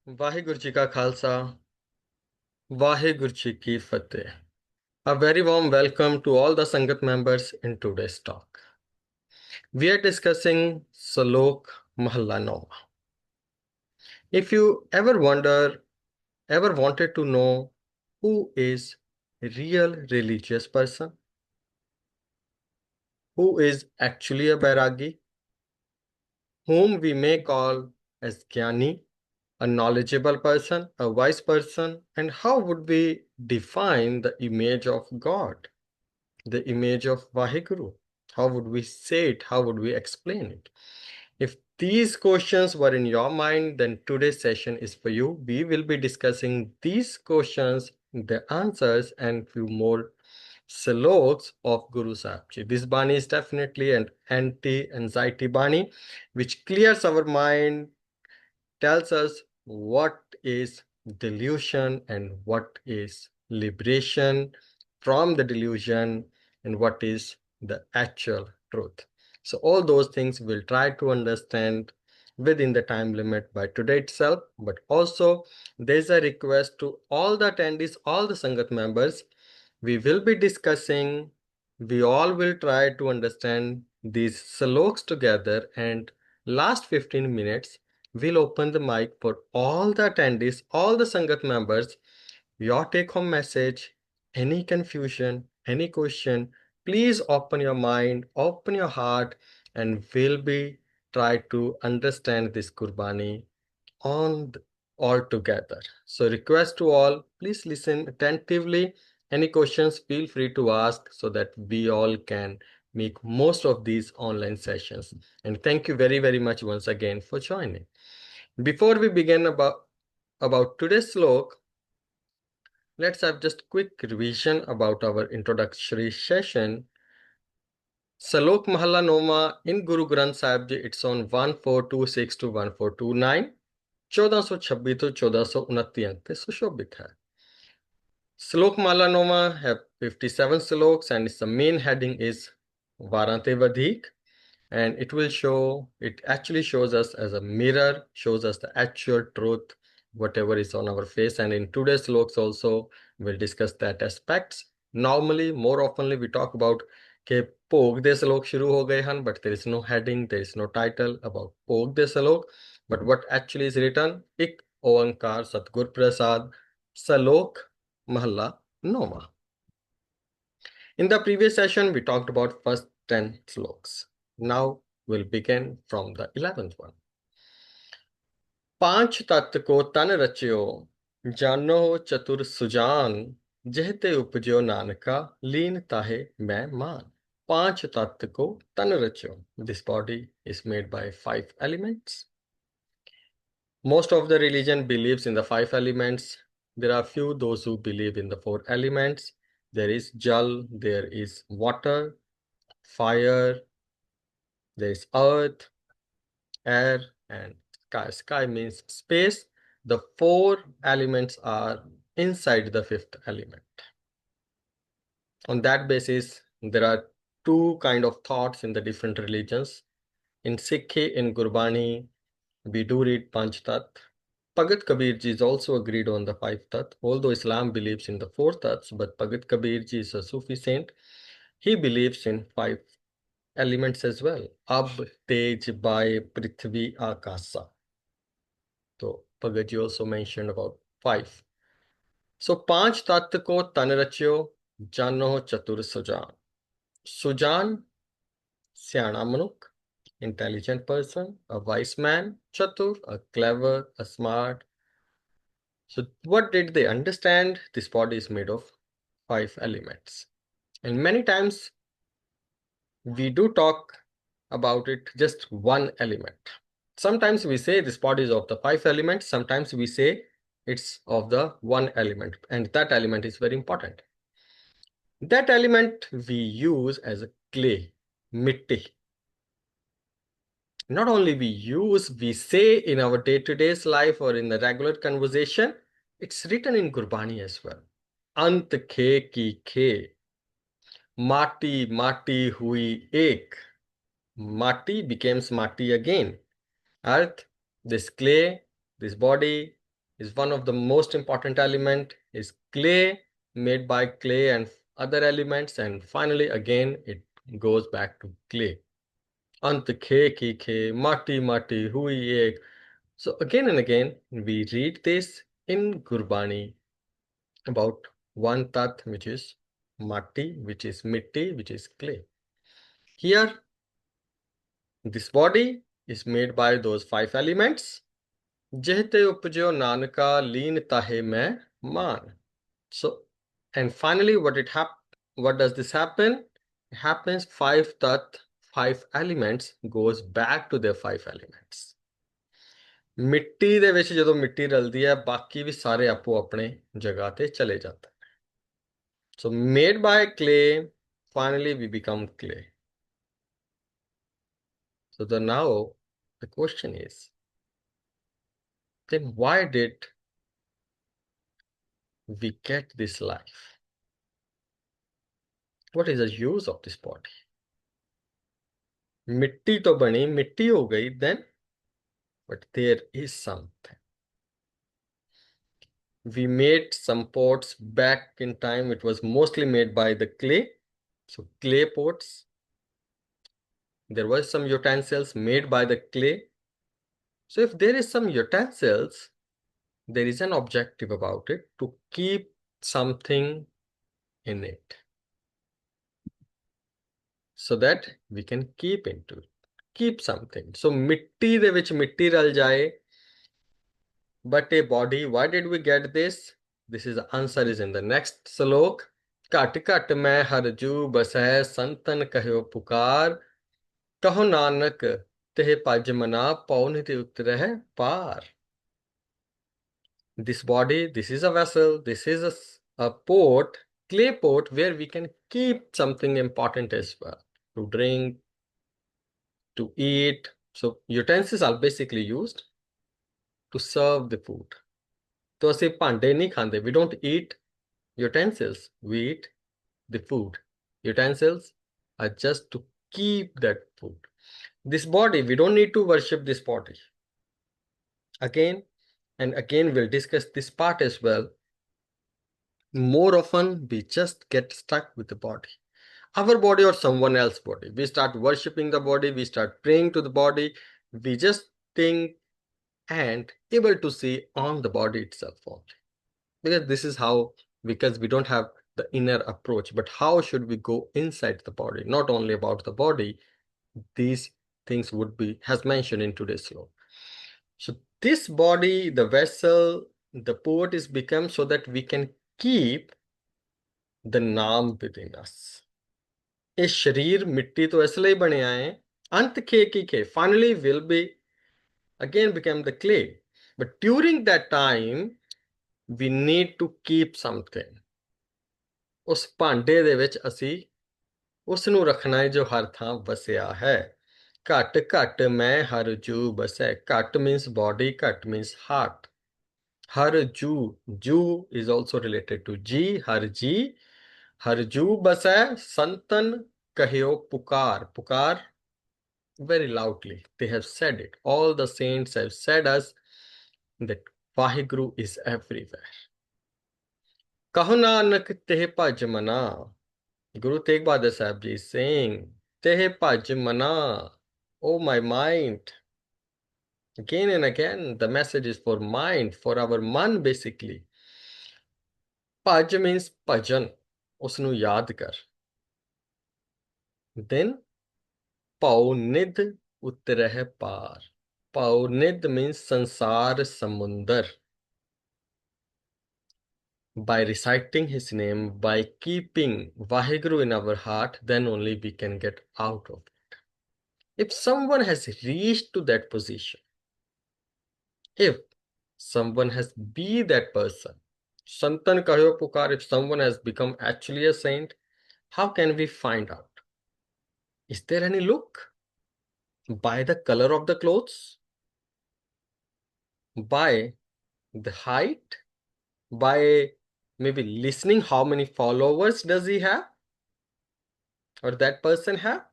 Vaheguru Ji Ka Khalsa, Vaheguru Ji Ki Fateh. A very warm welcome to all the Sangat members in today's talk. We are discussing Salok Mahalla Noma. If you ever wanted to know who is a real religious person, who is actually a Bairagi, whom we may call as Gyani, a knowledgeable person, a wise person, and how would we define the image of God? The image of Vaheguru? How would we say it? How would we explain it? If these questions were in your mind, then today's session is for you. We will be discussing these questions, the answers, and few more sloks of Guru Sahib Ji. This Bani is definitely an anti-anxiety Bani, which clears our mind, tells us what is delusion and what is liberation from the delusion and what is the actual truth. So all those things we'll try to understand within the time limit by today itself, but also there's a request to all the attendees, all the Sangat members. We will be discussing, we all will try to understand these sloks together, and last 15 minutes we'll open the mic for all the attendees, all the Sangat members. Your take-home message, any confusion, any question, please open your mind, open your heart, and we'll be try to understand this Kurbani all together. So request to all, please listen attentively. Any questions, feel free to ask so that we all can make most of these online sessions. And thank you very, very much once again for joining. Before we begin about today's slok, let's have just quick revision about our introductory session. Salok Mahalla Noma in Guru Granth Sahib Ji, it's on 1426 to 1429. 1426 to 1429 अंक पे सुशोभित है. Slok Mala Noma have 57 sloks, and its main heading is Varante Vadhik, and it actually shows us as a mirror, shows us the actual truth, whatever is on our face. And in today's sloks also, we'll discuss that aspects. Normally, more oftenly, we talk about ke Pog de Salok shuru ho gaye han, but there is no heading, there is no title about Pog de Salok. But what actually is written, Ik Oankar Satgur Prasad Salok Mahalla Noma. In the previous session, we talked about first 10 sloks. Now we'll begin from the 11th one. पांच तत्व को तन रच्यो, जानो चतुर सुजान, जहते उपजो नानका, लीन ताहे मैं मान. पांच तत्व को तन रच्यो. This body is made by 5 elements. Most of the religion believes in the 5 elements. There are few those who believe in the 4 elements. There is Jal, there is water, fire, there is earth, air, and sky. Sky means space. The 4 elements are inside the 5th element. On that basis, there are 2 kind of thoughts in the different religions. In Sikh, in Gurbani, we do read Panch Tat. Bhagat Kabir Ji is also agreed on the 5 Tat, although Islam believes in the 4 Tats, but Bhagat Kabir Ji is a Sufi saint. He believes in 5 elements as well. Ab, Tej, Bay, Prithvi, Akasa. So Bhagat Ji also mentioned about 5. So 5 Tat ko tan rachyo, jano chatur sujan. Sujan, Syana Manuk, intelligent person, a wise man, Chatur, a clever, a smart. So what did they understand? This body is made of 5 elements. And many times we do talk about it just one element. Sometimes we say this body is of the 5 elements. Sometimes we say it's of the one element. And that element is very important. That element we use as a clay, mitti. Not only we say in our day-to-day life or in the regular conversation, it's written in Gurbani as well. Ant khe ki khe, mati mati hui ek. Mati becomes mati again. Earth, this clay, this body, is one of the most important element, is clay, made by clay and other elements, and finally again it goes back to clay. Ant khe ki khe, mati mati hui ek. So again and again we read this in Gurbani about one tat, which is mati, which is mitti, which is clay. Here this body is made by those 5 elements. Jehte upjo nanaka leen tahe mein maan. So, and finally what does this happen? It happens 5 tat, 5 elements goes back to their 5 elements. ਮਿੱਟੀ ਦੇ ਵਿੱਚ ਜਦੋਂ ਮਿੱਟੀ ਰਲਦੀ ਹੈ ਬਾਕੀ ਵੀ ਸਾਰੇ ਆਪੋ ਆਪਣੇ ਜਗ੍ਹਾ ਤੇ ਚਲੇ ਜਾਂਦੇ ਨੇ. So made by clay, finally we become clay. So now the question is, then why did we get this life? What is the use of this body? मिट्टी तो बनी, मिट्टी हो गई, then but there is something. We made some pots back in time. It was mostly made by the clay. So clay pots. There were some utensils made by the clay. So if there is some utensils, there is an objective about it, to keep something in it, so that we can keep something. So mitti de vich mitti ral jaye, but a body, why did we get this? This is the answer is in the next Salok. Kat kat main harju basai santan kahyo pukar, kaho nanak tehe paj mana pauniti utreh par. This body, this is a vessel, this is a pot, clay pot, where we can keep something important as well, to drink, to eat. So utensils are basically used to serve the food. तो ਅਸੀਂ ਭਾਂਡੇ ਨਹੀਂ ਖਾਂਦੇ, we don't eat utensils, we eat the food. Utensils are just to keep that food. This body, we don't need to worship this body. Again and again we'll discuss this part as well. More often we just get stuck with the body, our body or someone else's body. We start worshipping the body, we start praying to the body, we just think and able to see on the body itself only. Because this is how, because we don't have the inner approach. But how should we go inside the body? Not only about the body, these things would be as mentioned in today's law. So this body, the vessel, the pot is become so that we can keep the naam within us. ये शरीर मिट्टी तो इसलिए बने आए, अंत खे की खे, finally will be again become the clay. But during that time we need to keep something. ਉਸ ਭਾਂਡੇ ਦੇ ਵਿੱਚ ਅਸੀਂ ਉਸ ਨੂੰ ਰੱਖਣਾ ਹੈ ਜੋ ਹਰ ਥਾਂ ਵਸਿਆ ਹੈ. ਘਟ ਘਟ ਮੈਂ ਹਰ ਜੂ ਬਸੈ. ਘਟ means body, ਘਟ means heart. ਹਰ ਜੂ is also related to ji, Har ji, ਹਰ ਜੂ ਬਸੈ ਸੰਤਨ ਕਹਿਓ ਪੁਕਾਰ very loudly. They have said it. All the saints have said us that Vaheguru is everywhere. Kaho nanak tehe bhaj mana. Guru Tegh Bahadur Sahib Ji is saying, tehe bhaj mana, oh my mind. Again and again, the message is for mind, for our man basically. Bhaj means bhajan, usnu yaad kar. Then Pau nid utreh par. Pau nid means sansar samundar. By reciting his name, by keeping Vaheguru in our heart, then only we can get out of it. If someone has reached to that position, if someone has be that person, Santan Kahyo Pukar, if someone has become actually a saint, how can we find out? Is there any look? By the color of the clothes? By the height? By maybe listening how many followers does he have? Or that person have?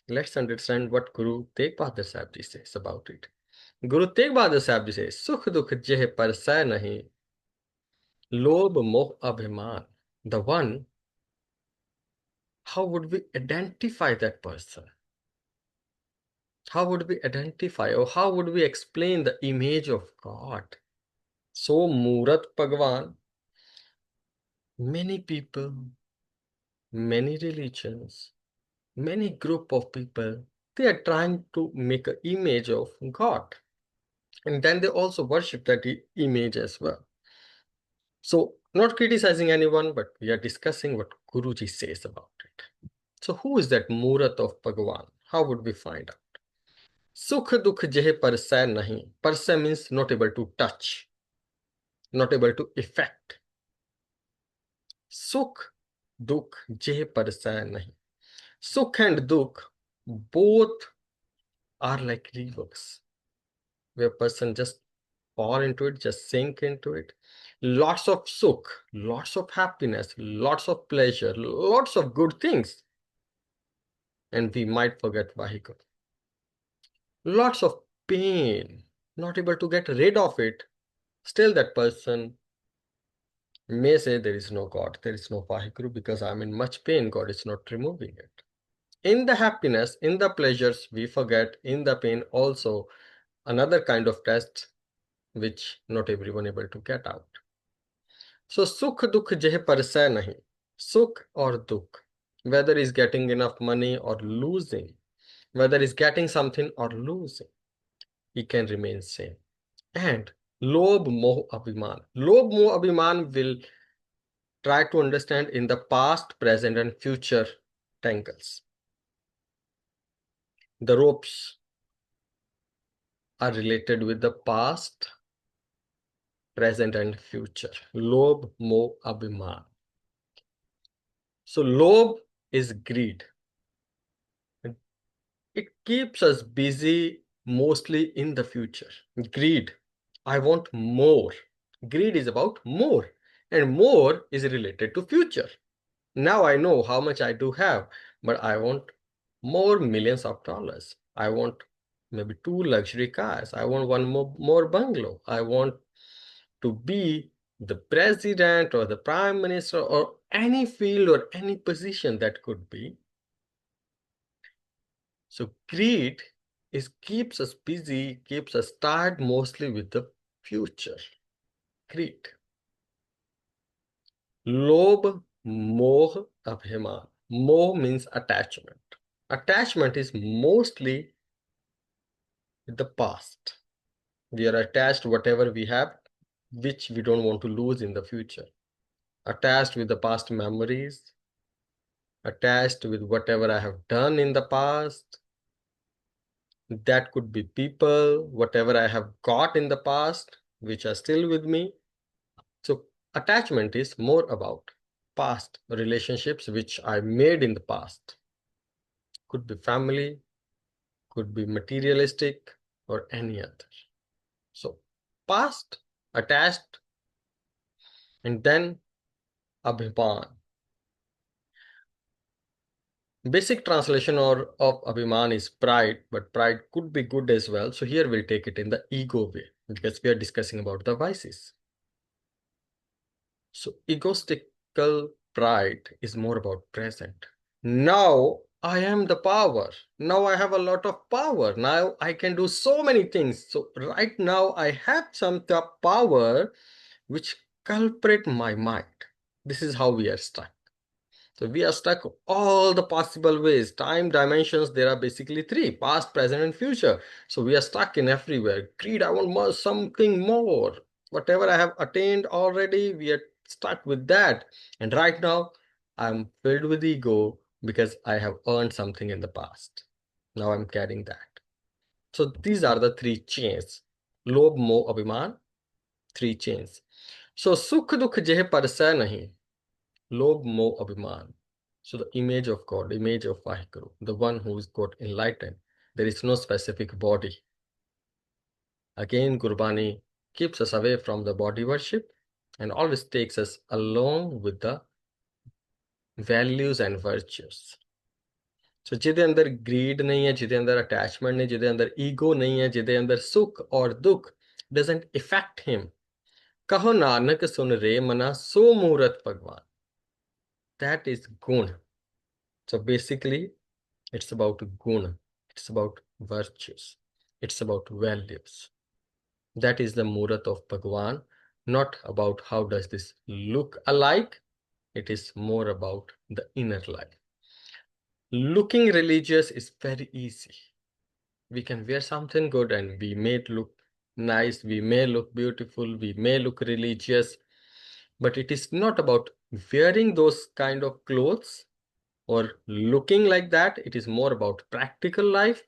Let's understand what Guru Tegh Bahadur Sahib Ji says about it. Guru Tegh Bahadur Sahib ji says, Sukh dukh jeh par sah nahi, lobh moh abhiman. The one, how would we identify that person? How would we identify, or how would we explain the image of God? So Murat Bhagwan, many people, many religions, many group of people, they are trying to make an image of God. And then they also worship that image as well. So not criticizing anyone, but we are discussing what Guruji says about it. So who is that Murat of Bhagwan? How would we find out? Sukh dukh jeh parsai nahi. Parsai means not able to touch, not able to affect. Sukh dukh jeh parsai nahi. Sukh and dukh both are like rivers, where a person just fall into it, just sink into it. Lots of sukh, lots of happiness, lots of pleasure, lots of good things. And we might forget Vaheguru. Lots of pain, not able to get rid of it. Still that person may say there is no God, there is no Vaheguru because I'm in much pain, God is not removing it. In the happiness, in the pleasures, we forget. In the pain also, another kind of test which not everyone able to get out. So sukh dukh jeh parsai nahi. Sukh or dukh, whether is getting enough money or losing, whether is getting something or losing, he can remain same. And lobh moh abhiman. Lobh moh abhiman will try to understand in the past, present, and future tangles. The ropes are related with the past, present, and future. Lobh moh abhiman. So lobh is greed. It keeps us busy mostly in the future. Greed. I want more. Greed is about more, and more is related to future. Now I know how much I do have, but I want more millions of dollars. I want maybe 2 luxury cars. I want one more bungalow. I want to be the president or the prime minister or any field or any position that could be. So greed keeps us busy, keeps us tired mostly with the future. Greed. Lobh, moh, abhiman. Moh means attachment. Attachment is mostly with the past. We are attached to whatever we have, which we don't want to lose in the future. Attached with the past memories, attached with whatever I have done in the past. That could be people, whatever I have got in the past, which are still with me. So attachment is more about past relationships which I made in the past. Could be family, could be materialistic, or any other. So past, attached, and then abhiman. Basic translation of abhiman is pride, but pride could be good as well. So here we'll take it in the ego way because we are discussing about the vices. So egotistical pride is more about present. Now I am the power. Now I have a lot of power. Now I can do so many things. So right now I have some power which culprit my mind. This is how we are stuck. So we are stuck all the possible ways. Time dimensions, there are basically three: past, present, and future. So we are stuck in everywhere. Greed, I want more, something more. Whatever I have attained already, we are stuck with that. And right now, I'm filled with ego because I have earned something in the past. Now I'm carrying that. So these are the three chains. Lobh, moh, abhiman, three chains. So sukh dukh jeh parsai nahi. Lobh, moh, abhiman. So the image of God, image of Vaheguru, the one who is got enlightened. There is no specific body. Again, Gurbani keeps us away from the body worship and always takes us along with the values and virtues. ਸੋ ਜਿਹਦੇ ਅੰਦਰ greed ਨਹੀਂ ਹੈ, ਜਿਹਦੇ ਅੰਦਰ attachment ਨਹੀਂ, ਜਿਹਦੇ ਅੰਦਰ ego ਨਹੀਂ ਹੈ, ਜਿਹਦੇ ਅੰਦਰ ਸੁੱਖ ਔਰ ਦੁੱਖ doesn't affect him, ਕਹੋ ਨਾਨਕ ਸੁਨ ਰੇ ਮਨਾ ਸੋ ਮੂਰਤ ਭਗਵਾਨ, that is gun. So basically it's about gun, it's about virtues, it's about values. That is the Murat of Bhagwan, not about how does this look alike. It is more about the inner life. Looking religious is very easy. We can wear something good and we may look nice, we may look beautiful, we may look religious, but it is not about wearing those kind of clothes or looking like that. It is more about practical life.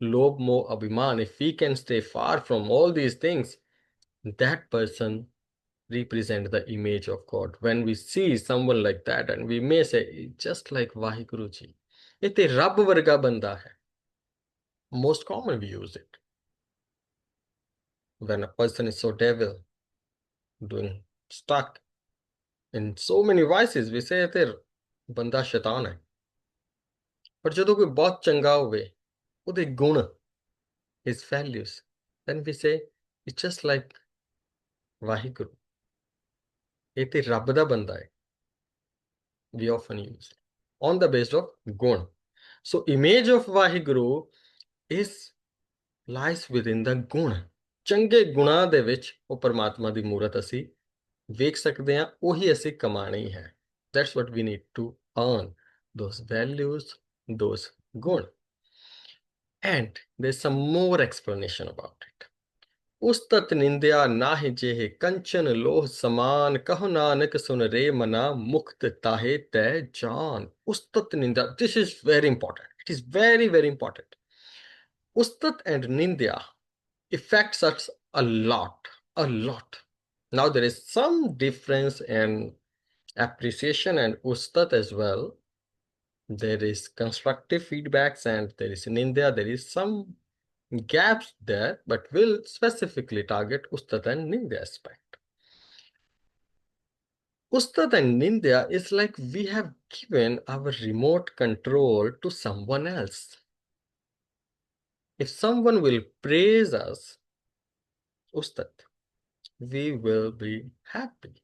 Lobh, moh, abhiman. If we can stay far from all these things, that person represent the image of God. When we see someone like that, and we may say, just like Vaheguru Ji, ਇਹ ਤੇ ਰੱਬ ਵਰਗਾ ਬੰਦਾ ਹੈ. Most common we use it. When a person is so devil, doing stuck in so many vices, we say ਤੇ ਬੰਦਾ ਸ਼ੈਤਾਨ ਹੈ. ਪਰ ਜਦੋਂ ਕੋਈ ਬਹੁਤ ਚੰਗਾ ਹੋਵੇ, ਉਹਦੇ ਗੁਣ, his values, then we say, it's just like Vaheguru. ਇਹ ਤੇ ਰੱਬ ਦਾ ਬੰਦਾ ਹੈ. We often use it on the basis of gun. So image of Vaheguru lies within the gun. ਚੰਗੇ ਗੁਣਾਂ ਦੇ ਵਿੱਚ ਉਹ ਪਰਮਾਤਮਾ ਦੀ ਮੂਰਤ ਅਸੀਂ ਵੇਖ ਸਕਦੇ ਹਾਂ, ਉਹੀ ਅਸੀਂ ਕਮਾਣੀ ਹੈ. That's what we need to earn, those values, those gun. And there's some more explanation about it. ਉਸਤਤ ਨਿੰਦਿਆ ਨਾਹਿ ਜਿਹੇ ਕੰਚਨ ਲੋਹ ਸਮਾਨ, ਕਹੋ ਨਾਨਕ ਸੁਨ ਰੇ ਮਨਾ ਮੁਕਤ ਤਾਹੇ ਤੈ ਜਾਨ. ਉਸਤਤ ਨਿੰਦਿਆ, this is very important. It is very, very important. Ustat and nindya affects us a lot, a lot. Now there is some difference in appreciation and ustat as well. There is constructive feedbacks and there is nindya. There is some gaps there, but we'll specifically target ustat and nindya aspect. Ustat and nindya is like we have given our remote control to someone else. If someone will praise us, ustat, we will be happy,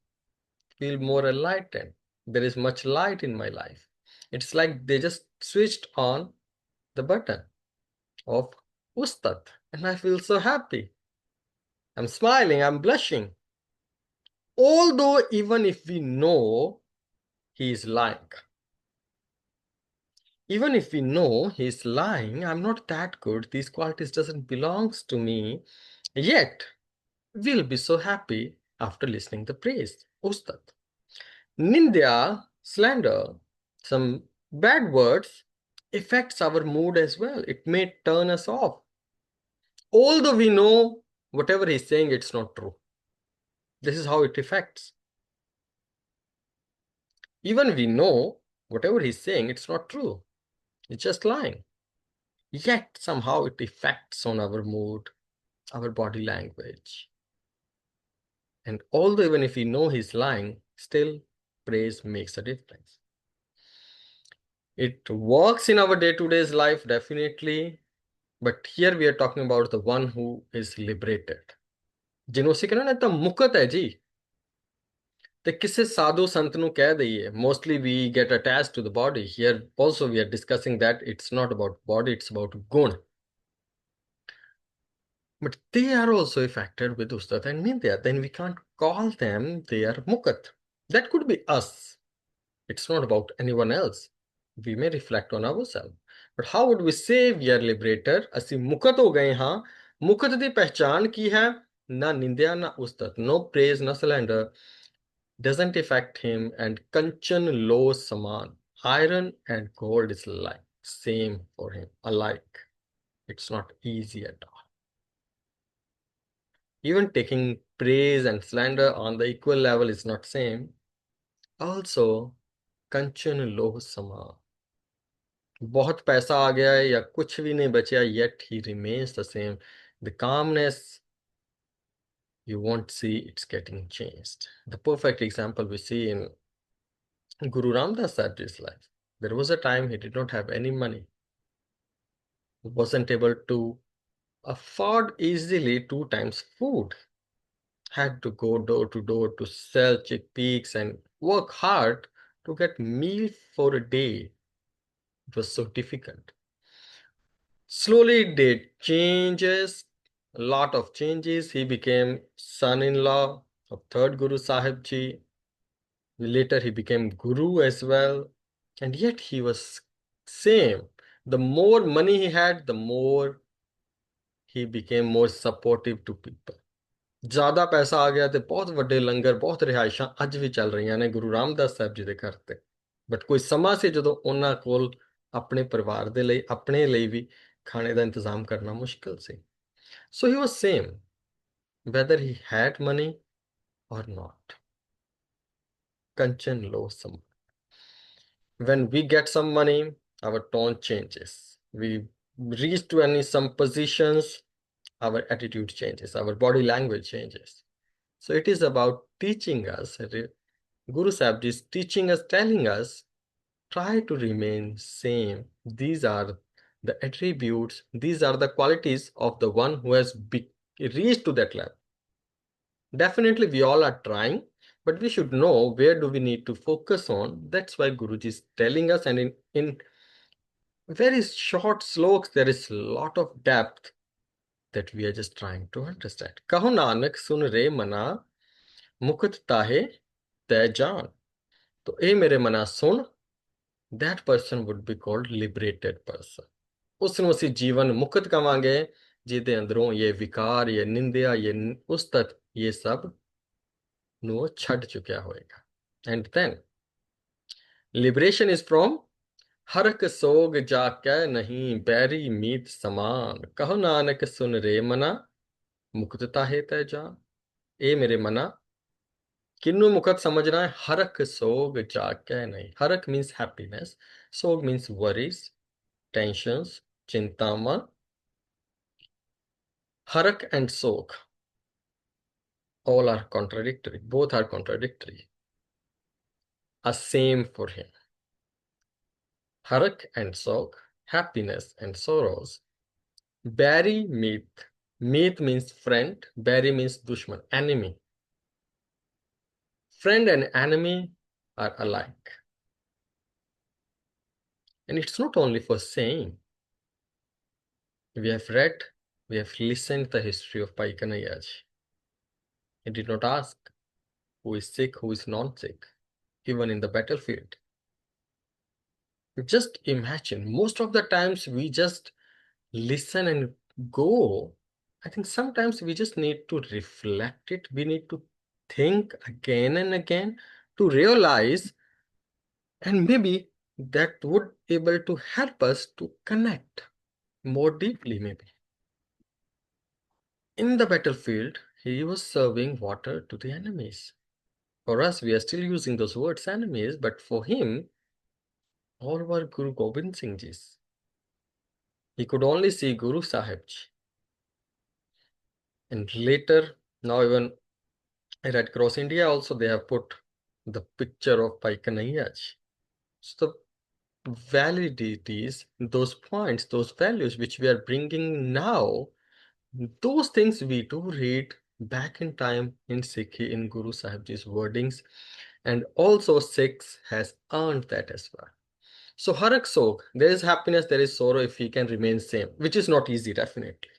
feel more enlightened. There is much light in my life. It's like they just switched on the button of ustat, and I feel so happy. I'm smiling, I'm blushing. Although even if we know he is lying, even if we know he's lying, I'm not that good, these qualities doesn't belongs to me, yet we'll be so happy after listening the praise, ustat. Nindya, slander, some bad words affects our mood as well. It may turn us off. Although we know whatever he's saying, it's not true. This is how it affects. Even we know whatever he's saying, it's not true. It's just lying. Yet somehow it affects on our mood, our body language. And although even if we know he's lying, still praise makes a difference. It works in our day-to-day life, definitely. But here we are talking about the one who is liberated. ਜਿਹਨੂੰ ਅਸੀਂ ਕਹਿੰਦੇ ਨਾ ਤਾਂ ਮੁਕਤ ਹੈ ਜੀ, ਤੇ ਕਿਸੇ ਸਾਧੂ ਸੰਤ ਨੂੰ ਕਹਿ ਦਈਏ, mostly we get attached to the body. Here also we are discussing that it's not about body, it's about gun. But they are also affected with ustat and nindya. Then we can't call them they are mukat. That could be us. It's not about anyone else. We may reflect on ourselves. But how would we say we are liberated? ਅਸੀਂ ਮੁਕਤ ਹੋ ਗਏ ਹਾਂ. ਮੁਕਤ ਦੀ ਪਹਿਚਾਨ ਕੀ ਹੈ? ਨਾ ਨਿੰਦਿਆ ਨਾ ਉਸਤਤ. No praise, no slander. Doesn't affect him. And kanchan lo saman. Iron and gold is like same for him, alike. It's not easy at all. Even taking praise and slander on the equal level is not same. Also, kanchan lo saman. बहुत पैसा आ गया है या कुछ भी नहीं बचा, yet he remains the same. The calmness, you won't see it's getting changed. The perfect example we see in Guru Ramdas Sahib's life. There was a time he did not have any money. wasn't able to afford easily 2 times food, had to go door to door to sell chickpeas and work hard to get meal for a day. It was so difficult. Slowly it did changes, a lot of changes. He became son-in-law of third Guru Sahib Ji. Later he became Guru as well. And yet he was same. The more money he had, the more he became more supportive to people. ਜ਼ਿਆਦਾ ਪੈਸਾ ਆ ਗਿਆ ਤੇ ਬਹੁਤ ਵੱਡੇ ਲੰਗਰ ਬਹੁਤ ਰਿਹਾਇਸ਼ਾਂ ਅੱਜ ਵੀ ਚੱਲ ਰਹੀਆਂ ਨੇ ਗੁਰੂ ਰਾਮਦਾਸ ਸਾਹਿਬ ਜੀ ਦੇ ਘਰ ਤੇ। ਬਟ ਕੋਈ ਸਮਾਂ ਸੀ ਜਦੋਂ ਉਹਨਾਂ ਕੋਲ ਆਪਣੇ ਪਰਿਵਾਰ ਦੇ ਲਈ ਆਪਣੇ ਲਈ ਵੀ ਖਾਣੇ ਦਾ ਇੰਤਜ਼ਾਮ ਕਰਨਾ ਮੁਸ਼ਕਿਲ ਸੀ। ਸੋ ਹੀ ਵਾਸ same whether he had money or not. Kanchan lo sam. When we get some money, our tone changes. We reach to some positions, our attitude changes, our body language changes. So it is about teaching us, Guru Sahib Ji is teaching us, telling us, try to remain same. These are the attributes, these are the qualities of the one who has reached to that level. Definitely we all are trying, but we should know where do we need to focus on. That's why Guruji is telling us, and in very short sloks, there is a lot of depth that we are just trying to understand. Kaho Nanak sun re mana मुकुत ताहे तै जान. तो ए मेरे मना सुन, that person would be called liberated person. ਉਸ ਨੂੰ ਅਸੀਂ ਜੀਵਨ ਮੁਕਤ ਕਵਾਂਗੇ ਜਿਹਦੇ ਅੰਦਰੋਂ ਇਹ ਵਿਕਾਰ, ਇਹ ਨਿੰਦਿਆ, ਇਹ ਉਸਤਤ, ਇਹ ਸਭ ਨੂੰ ਉਹ ਛੱਡ ਚੁੱਕਿਆ ਹੋਏਗਾ. And then liberation is from ਹਰਕ ਸੋਗ ਜਾ ਕੈ ਨਹੀਂ ਬੈਰੀ ਮੀਤ ਸਮਾਨ. ਕਹੋ ਨਾਨਕ ਸੁਨ ਰੇ ਮਨਾ ਮੁਕਤ ਤਾਹੇ ਤੈ ਜਾਨ. ਇਹ ਮੇਰੇ ਮਨਾ किन्नु मुखत समझना है. हरक सोग जाके नहीं. Harak means happiness. Sog means worries, tensions, Chintaman. Harak and sog all are contradictory. Both are contradictory. A same for him. Harak and sog, happiness and sorrows. Bari meet. Meet means friend. Bari means dushman, enemy. Friend and enemy are alike. And it's not only for saying. We have read, we have listened the history of Bhai Kanhaiya Ji. He did not ask who is Sikh, who is non-Sikh, even in the battlefield. Just imagine, most of the times we just listen and go. I think sometimes we just need to reflect it. We need to think again and again to realize, and maybe that would able to help us to connect more deeply maybe. In the battlefield, he was serving water to the enemies. For us, we are still using those words enemies, but for him, all were Guru Gobind Singh Ji's. He could only see Guru Sahib Ji. And later, now even Red Cross India also, they have put the picture of Bhai Kanhaiya Ji. So the validities, those points, those values which we are bringing now, those things we do read back in time in Sikh, in Guru Sahib Ji's wordings, and also Sikhs has earned that as well. So Harak Sog, there is happiness, there is sorrow if he can remain same, which is not easy, definitely.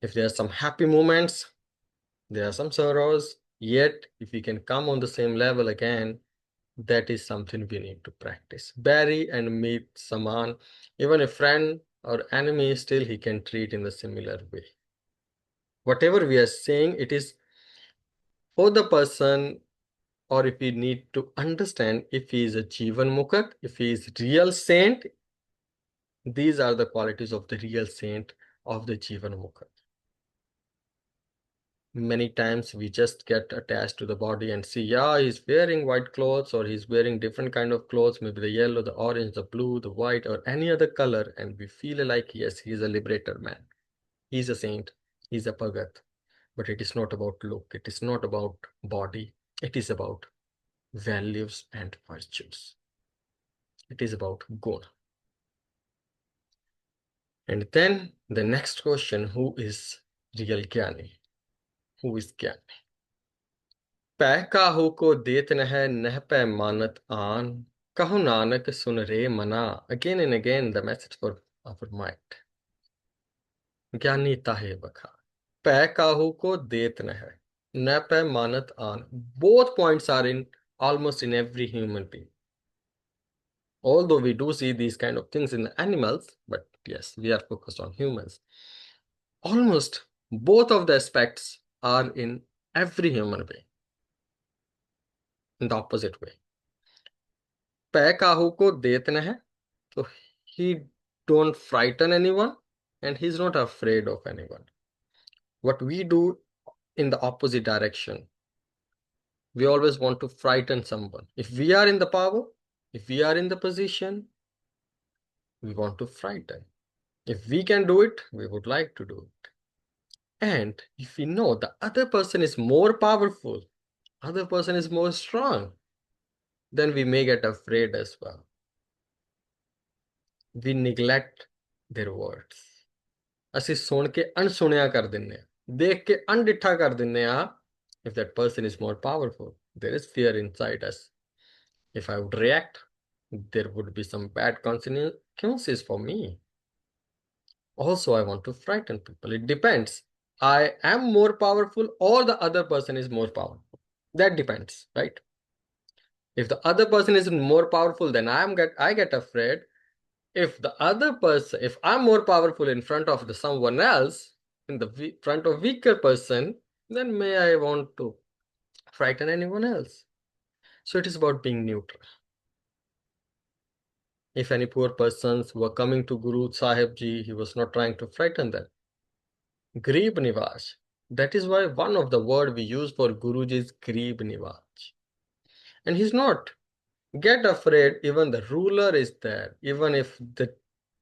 If there are some happy moments, there are some sorrows, yet if we can come on the same level again, that is something we need to practice. Bury and meet Saman, even a friend or enemy, still he can treat in the similar way. Whatever we are saying, it is for the person, or if we need to understand if he is a Jivan Mukhat, if he is real saint, these are the qualities of the real saint of the Jivan Mukhat. Many times we just get attached to the body and see, yeah, he's wearing white clothes or he's wearing different kind of clothes, maybe the yellow, the orange, the blue, the white, or any other color, and we feel like, yes, he's a liberator man. He's a saint, he's a Bhagat. But it is not about look, it is not about body, it is about values and virtues. It is about guna. And then the next question, who is real Gyani? Who is Gyani? पै काहू को देत न है नह पै मानत आन कहु नानक सुन रे मना. Again and again the message for our mind. ज्ञानी ताहे बखा पै काहू को देत न है न पै मानत आन. Both points are in almost in every human being. Although we do see these kind of things in animals, but yes, we are focused on humans. Almost both of the aspects are in every human being in the opposite way. पै काहू को देत न है, so he don't frighten anyone and he's not afraid of anyone. What we do in the opposite direction, we always want to frighten someone. If we are in the power, if we are in the position, we want to frighten. If we can do it, we would like to do it. And if we know the other person is more powerful, other person is more strong, then we may get afraid as well. We neglect their words. ਅਸੀਂ ਸੁਣ ਕੇ ਅਣਸੁਣਿਆ ਕਰ ਦਿੰਦੇ ਆ, ਦੇਖ ਕੇ ਅਣਡਿੱਠਾ ਕਰ ਦਿੰਦੇ ਆ. If that person is more powerful, there is fear inside us. If I would react, there would be some bad consequences for me. Also, I want to frighten people. It depends. I am more powerful or the other person is more powerful. That depends, right? If the other person is more powerful, then I get afraid. If the other person, if I'm more powerful in front of someone else, in the front of weaker person, then may I want to frighten anyone else. So it is about being neutral. If any poor persons were coming to Guru Sahib Ji, he was not trying to frighten them. Greeb Nivas. That is why one of the word we use for Guruji is Greeb Nivas. And he's not. Get afraid, even the ruler is there. Even if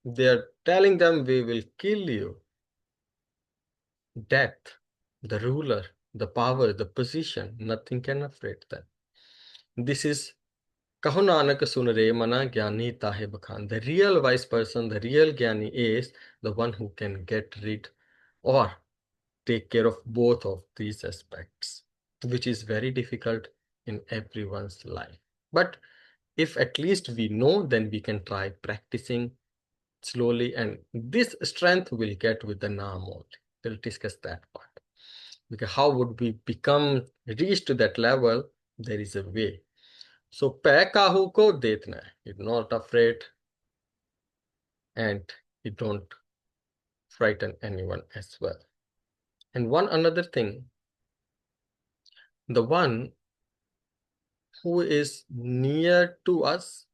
they're telling them we will kill you. Death, the ruler, the power, the position, nothing can afraid them. This is Kaho Nanak sun re mana Gyani tahe bakhan. The real wise person, the real Gyani is the one who can get rid or take care of both of these aspects, which is very difficult in everyone's life. But if at least we know, then we can try practicing slowly, and this strength will get with the Naam only. We'll discuss that part. Because how would we reach to that level? There is a way. So, pै काहू को देतना है. You're not afraid and you don't frighten anyone as well. And one another thing, the one who is near to us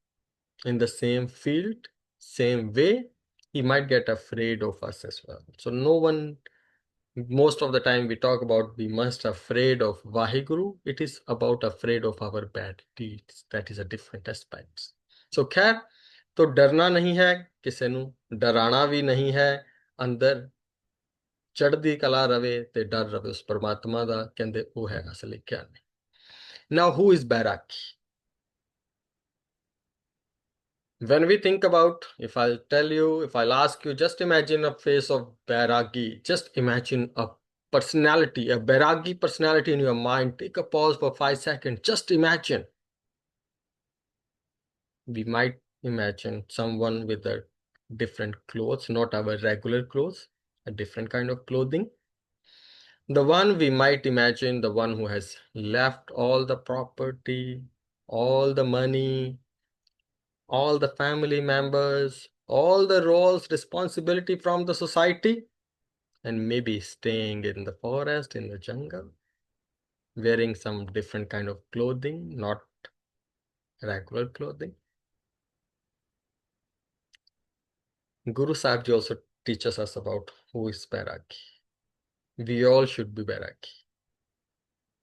in the same field, same way, he might get afraid of us as well. So no one, most of the time we talk about we must afraid of Vaheguru. It is about afraid of our bad deeds. That is a different aspect. So खैर, तो डरना नहीं है किसी ਨੂੰ, डराना भी नहीं है. अंदर ਚੜ੍ਹਦੀ ਕਲਾ ਰਵੇ ਤੇ ਡਰ ਰਵੇ ਉਸ ਪਰਮਾਤਮਾ ਦਾ, ਕਹਿੰਦੇ ਉਹ ਹੈ ਅਸਲੀ ਗਿਆਨੀ. Now who is Bairagi? When we think about, if I'll tell you, if I'll ask you, just imagine a face of Bairagi. Just imagine a personality, a Bairagi personality in your mind. Take a pause for 5 seconds. Just imagine. We might imagine someone with a different clothes, not our regular clothes, a different kind of clothing. The one we might imagine, the one who has left all the property, all the money, all the family members, all the roles, responsibility from the society, and maybe staying in the forest, in the jungle, wearing some different kind of clothing, not regular clothing. Guru Sahib Ji also teaches us about who is Bairagi. We all should be Bairagi.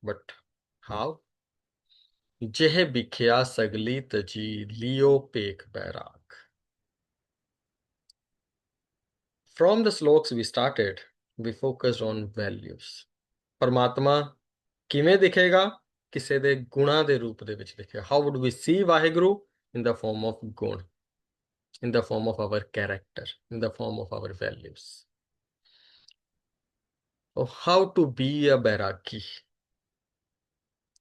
But how? Jeh bikhiya sagli taji liyo pek Bairag. From the sloks we started, we focused on values. Paramatma ਕਿਵੇਂ ਦਿਖੇਗਾ? ਕਿਸੇ ਦੇ ਗੁਣਾਂ ਦੇ ਰੂਪ ਦੇ ਵਿੱਚ ਦਿਖੇਗਾ. How would we see Vaheguru? In the form of gun. in the form of our character, in the form of our values. So how to be a Bairagi?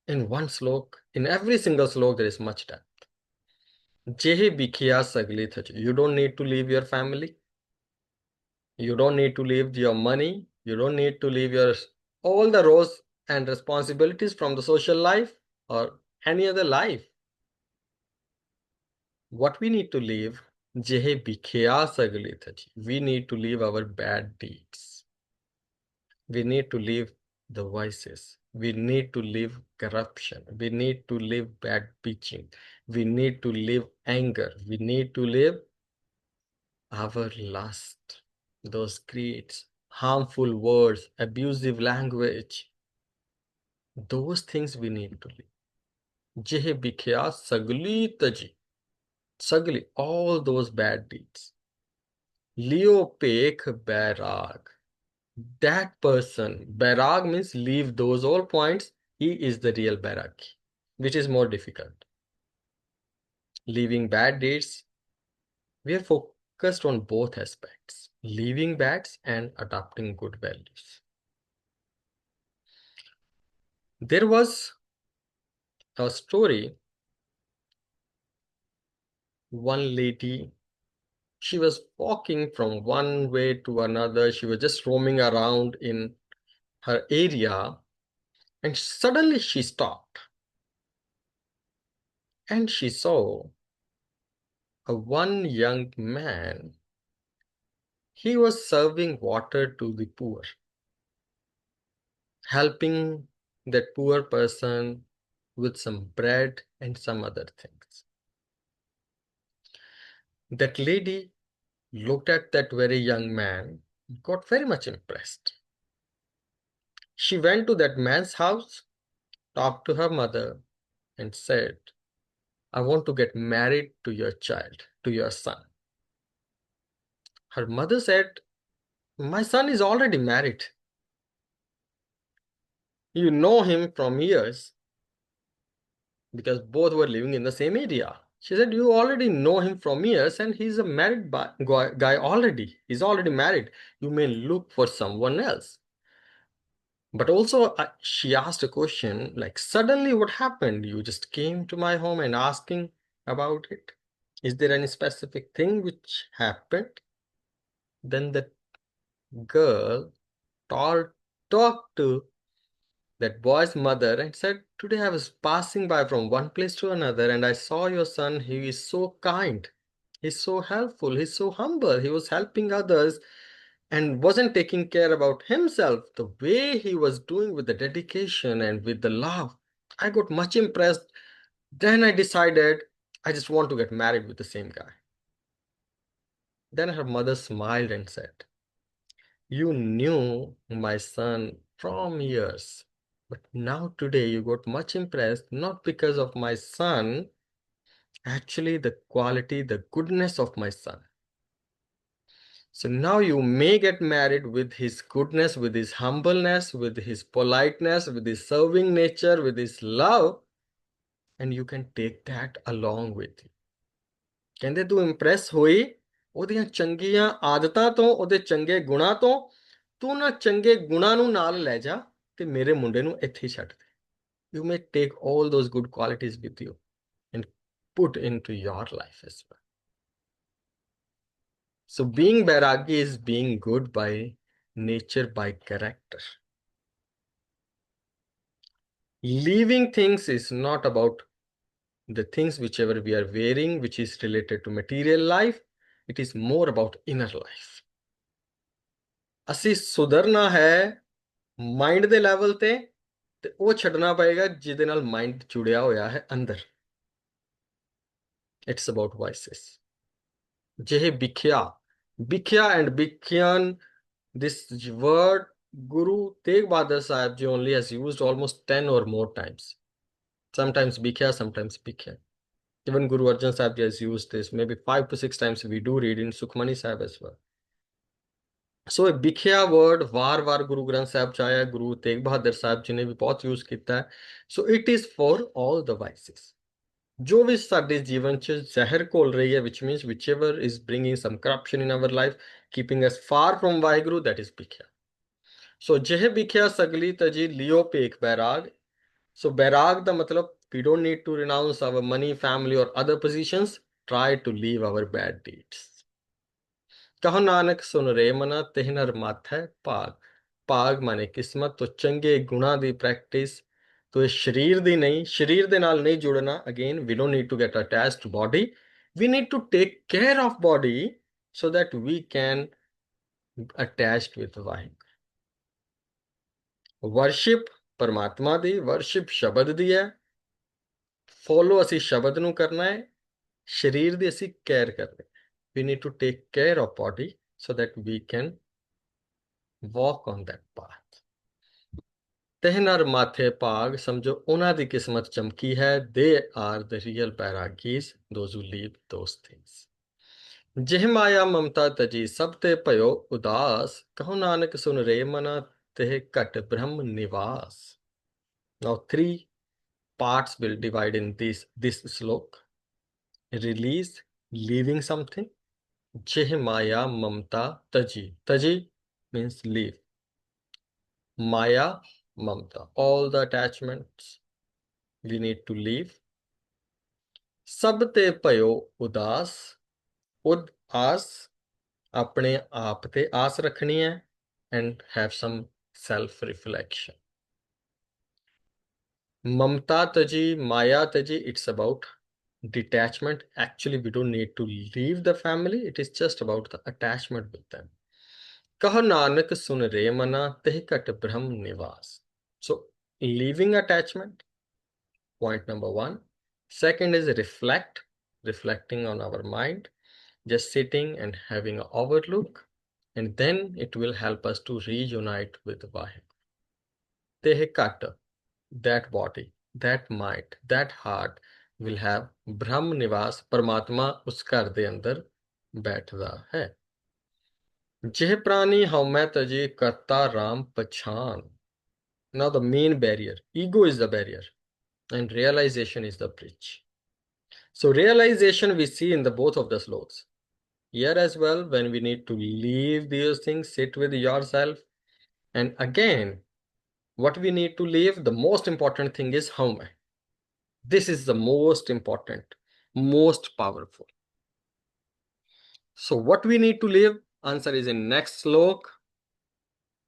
In one slok, in every single slok, there is much depth. Jehi bikhiya sagli thaj. You don't need to leave your family. You don't need to leave your money. You don't need to leave your all the roles and responsibilities from the social life or any other life. What we need to leave, jehe bikhiya sagli thaj. We need to leave our bad deeds. We need to leave the vices. We need to leave corruption. We need to leave bad pitching. We need to leave anger. We need to leave our lust, those greeds, harmful words, abusive language. Those things we need to leave. Jehe bikhiya sagli taji. Sagli, all those bad deeds. Leo pek bairag. That person, Bairag means leave those all points. He is the real Bairagi, which is more difficult. Leaving bad deeds, we are focused on both aspects, leaving bads and adopting good values. There was a story, one lady, she was walking from one way to another. She was just roaming around in her area and suddenly she stopped and she saw one young man. He was serving water to the poor, helping that poor person with some bread and some other things. That lady looked at that very young man, got very much impressed. She went to that man's house, talked to her mother, and said, I want to get married to your child, to your son. Her mother said, my son is already married. You know him from years, because both were living in the same area. She said, you already know him from years and he's a married guy already. He's already married. You may look for someone else. But also she asked a question like, suddenly what happened? You just came to my home and asking about it. Is there any specific thing which happened? Then the girl talked to that boy's mother and said, today I was passing by from one place to another and I saw your son. He is so kind. He's so helpful. He's so humble. He was helping others and wasn't taking care about himself. The way he was doing with the dedication and with the love, I got much impressed. Then I decided I just want to get married with the same guy. Then her mother smiled and said, you knew my son from years. But now today you got much impressed, not because of my son, actually the quality, the goodness of my son. So now you may get married with his goodness, with his humbleness, with his politeness, with his serving nature, with his love, and you can take that along with you. ਕਹਿੰਦੇ ਤੂੰ Impress ਹੋਈ ਉਹਦੀਆਂ ਚੰਗੀਆਂ ਆਦਤਾਂ ਤੋਂ, ਉਹਦੇ ਚੰਗੇ ਗੁਣਾਂ ਤੋਂ, ਤੂੰ ਨਾ ਚੰਗੇ ਗੁਣਾਂ ਨੂੰ ਨਾਲ ਲੈ ਜਾ ਤੇ ਮੇਰੇ ਮੁੰਡੇ ਨੂੰ ਇੱਥੇ ਹੀ ਛੱਡ ਦੇ. You may take all those good qualities with you and put into your life as well. So being Bairagi is being good by nature, by character. Leaving things is not about the things whichever we are wearing, which is related to material life. It is more about inner life. ਅਸੀਂ ਸੁਧਰਨਾ ਹੈ mind ਦੇ level ਤੇ ਉਹ ਛੱਡਣਾ ਪਏਗਾ ਜਿਹਦੇ ਨਾਲ mind ਜੁੜਿਆ ਹੋਇਆ ਹੈ ਅੰਦਰ. It's about vices. ਜਿਹੇ Bhikhya and Bhikhyan, this word Guru Tegh Bahadur Sahib Ji only has used almost 10 or more times. Sometimes Bhikhya, sometimes Bhikhyan. Even Guru Arjan Sahib Ji has used this maybe 5 to 6 times. We do read in Sukhmani Sahib as well. So a Bhikhya word var Guru Granth Sahib chaya, Guru Tegh Bahadur Sahib Ji ne bhi bahut use kita hai. So it is for all the vices. ਜੋ ਵੀ ਸਾਡੇ ਜੀਵਨ 'ਚ ਜ਼ਹਿਰ ਘੋਲ ਰਹੀ ਹੈ, which means whichever is bringing some corruption in our life, keeping us far from Waheguru, that is ਭਿਖਿਆ। ਸੋ ਜਿਹ ਭਿਖਿਆ ਸਗਲੀ ਤਜੀ ਲਿਓ ਭੇਖ ਬੈਰਾਗ। ਸੋ ਬੈਰਾਗ ਦਾ ਮਤਲਬ we don't need to renounce our money, family or other positions. Try to leave our bad deeds. ਕਹੋ ਨਾਨਕ ਸੁਨ ਰੇ ਮਨਾ ਤਿਹ ਨਰ ਮੱਥ ਹੈ ਭਾਗ। ਭਾਗ ਮਾਨੇ ਕਿਸਮਤ। ਤੋਂ ਚੰਗੇ ਗੁਣਾਂ ਦੀ ਪ੍ਰੈਕਟਿਸ, ਤੋ ਇਹ ਸਰੀਰ ਦੀ ਨਹੀਂ, ਸਰੀਰ ਦੇ ਨਾਲ ਨਹੀਂ ਜੁੜਨਾ। Again we don't need to get attached to body, we need to take care of body so that we can attached with Waheguru. Worship ਪਰਮਾਤਮਾ ਦੀ, ਵਰਸ਼ਿਪ ਸ਼ਬਦ ਦੀ ਹੈ। ਫੋਲੋ ਅਸੀਂ ਸ਼ਬਦ ਨੂੰ ਕਰਨਾ ਹੈ, ਸਰੀਰ ਦੀ ਅਸੀਂ ਕੇਅਰ ਕਰਨੀ। we need to take care of body so that we can walk on that path. ਤਹ ਨਰ ਮਾਥੇ ਭਾਗ, ਸਮਝੋ ਉਹਨਾਂ ਦੀ ਕਿਸਮਤ ਚਮਕੀ ਹੈ। they are the real bairagis, those who leave those things. ਜਿਹ ਮਾਇਆ ਮਮਤਾ ਤਜੀ ਸਭ ਤੇ ਭਇਓ ਉਦਾਸ। ਕਹੋ ਨਾਨਕ ਸੁਨ ਰੇ ਮਨਾ ਤਹ ਘਟ ਬ੍ਰਹਮ ਨਿਵਾਸ। Now 3 parts will divide in this slok. Release, leaving something. Jeh maya mamta taji. Taji means leave. Maya, mamta, all the attachments we need to leave. Sab te payo udas. Ud आस, अपने आप ते आस रखनी है, and have some self reflection. Mamta taji, maya taji, it's about detachment. Actually, we don't need to leave the family, it is just about the attachment with them. Kaho nanak sun re mana teh kat brahm nivas. So leaving attachment, point number 1. Second is reflecting on our mind, just sitting and having an overlook, and then it will help us to reunite with Vaheguru. Teh kat, that body, that mind, that heart will have Brahm Nivas, Paramatma us ਘਰ ਦੇ ਅੰਦਰ ਬੈਠਦਾ ਹੈ। ਜਿਹ ਪ੍ਰਾਨੀ ਹਉਮੈ ਤਜੇ ਕਰਤਾ Ram ਪਛਾਨ। Now the main barrier, ego is the barrier and realization is the bridge. So realization we see in the both of the slokas. Here as well, when we need to leave these things, sit with yourself. And again, what we need to leave, the most important thing is home. This is the most important, most powerful. So what we need to leave, answer is in next slok.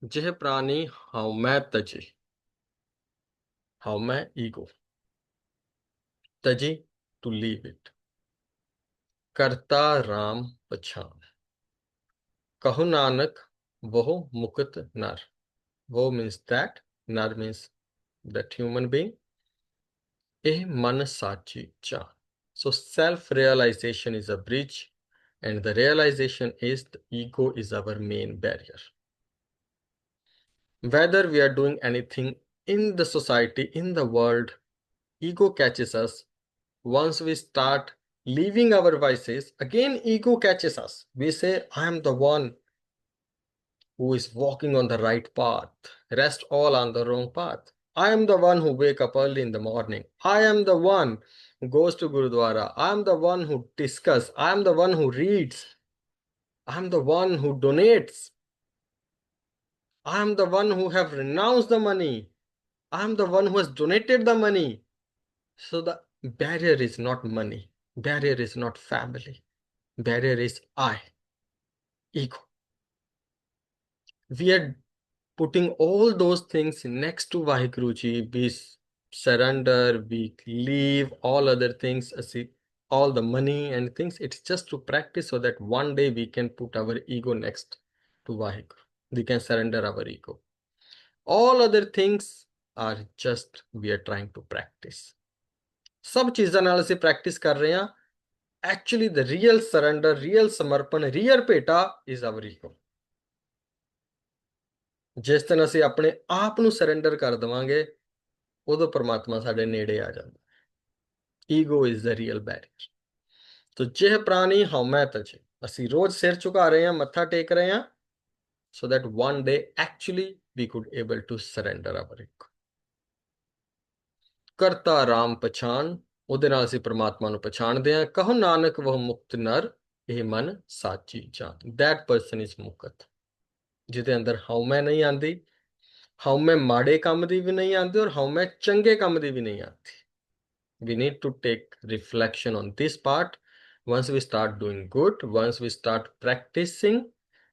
Jeh prani haume taji. Haume, ego. Taji, to leave it. Karta ram pachan. Kahu nanak voh mukt nar. Voh means that, nar means that human being. Eh man sachi chan. So self-realization is a bridge, and the realization is the ego is our main barrier. Whether we are doing anything in the society, in the world, ego catches us. Once we start leaving our vices, again ego catches us. We say, I am the one who is walking on the right path, rest all on the wrong path. I am the one who wake up early in the morning. I am the one who goes to Gurdwara. I am the one who discuss. I am the one who reads. I am the one who donates. I am the one who have renounced the money. I am the one who has donated the money. So the barrier is not money. Barrier is not family. Barrier is I, ego. We are putting all those things next to Vahiguruji. We surrender, we leave all other things, all the money and things. It's just to practice so that one day we can put our ego next to Vahiguru. We can surrender our ego. All other things are just we are trying to practice. सब चीज़ां नाल ਅਸੀਂ practice ਕਰ ਰਹੇ ਹਾਂ। Actually, the real surrender, real ਸਮਰਪਣ, real ਭੇਟਾ is our ego. ਜਿਸ ਦਿਨ ਅਸੀਂ ਆਪਣੇ ਆਪ ਨੂੰ ਸਰੈਂਡਰ ਕਰ ਦਵਾਂਗੇ, ਉਦੋਂ ਪਰਮਾਤਮਾ ਸਾਡੇ ਨੇੜੇ ਆ ਜਾਂਦਾ ਹੈ। Ego is the real barrier. ਤੋ ਜਿਹ ਪ੍ਰਾਣੀ ਹਉਮੈ ਤਜੇ, ਅਸੀਂ ਰੋਜ਼ ਸਿਰ ਝੁਕਾ ਰਹੇ ਹਾਂ, ਮੱਥਾ ਟੇਕ ਰਹੇ ਹਾਂ, so that one day actually we could able to surrender our ego. ਕਰਤਾ ਰਾਮ ਪਛਾਨ, ਉਹਦੇ ਨਾਲ ਅਸੀਂ ਪ੍ਰਮਾਤਮਾ ਨੂੰ ਪਛਾਣਦੇ ਹਾਂ। ਕਹੋ ਨਾਨਕ ਵਹ ਮੁਕਤ ਨਰ, ਇਹ ਮਨ ਸਾਚੀ ਜਾਨ। That person is ਮੁਕਤ, ਜਿਹਦੇ ਅੰਦਰ ਹਉਮੈ ਨਹੀਂ ਆਂਦੀ, ਹਉਮੈ ਮਾੜੇ ਕੰਮ ਦੀ ਵੀ ਨਹੀਂ ਆਂਦੀ, ਔਰ ਹਉਮੈ ਚੰਗੇ ਕੰਮ ਦੀ ਵੀ ਨਹੀਂ ਆਂਦੀ। We need to take reflection on this part. Once we start doing good, once we start practicing,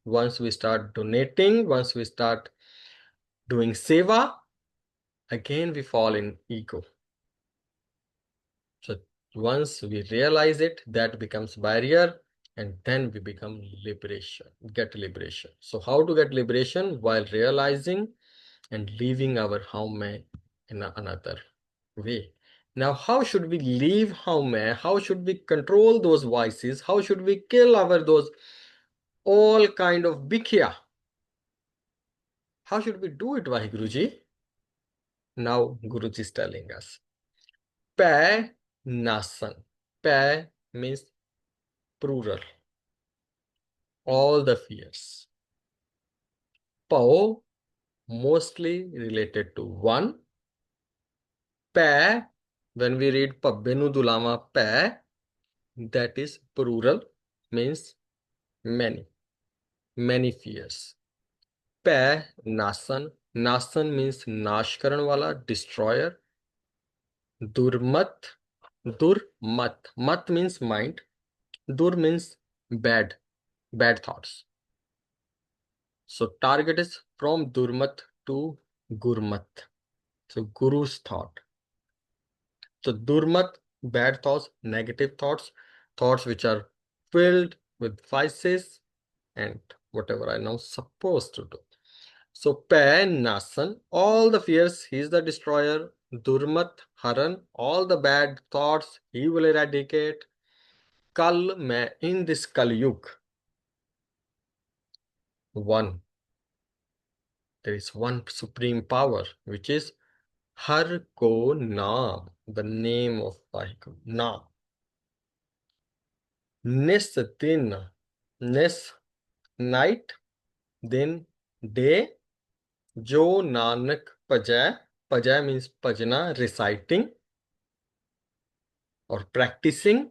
once we start donating, once we start doing seva, again we fall in ego. So once we realize it, that becomes barrier, and then we become get liberation. So how to get liberation? While realizing and leaving our haume in another way. Now, how should we leave haume? How should we control those vices? How should we kill those all kind of bhikhya? How should we do it, Vahiguruji? Now, Guruji is telling us. Pa nasan. Pa means plural. All the fears. Pao mostly related to one. Pa, when we read Pabbenu Dulama Pa, that is plural, means many fears. Pa nasan. Nasan means nash karan wala, destroyer. Durmat. Durmat. Mat means mind. Dur means bad thoughts. So target is from Durmat to Gurmat. So Guru's thought. So Durmat, bad thoughts, negative thoughts, thoughts which are filled with vices and whatever I now supposed to do. So Pan Nasan, all the fears, he is the destroyer. Durmat Haran, all the bad thoughts, he will eradicate. Kal mein, in this Kal Yug, one, there is one supreme power, which is Har Ko Naam, the name of Vaheguru, Naam. Nis din, nis night, din day, jo nanak pajai. Pajai means pajna, reciting or practicing.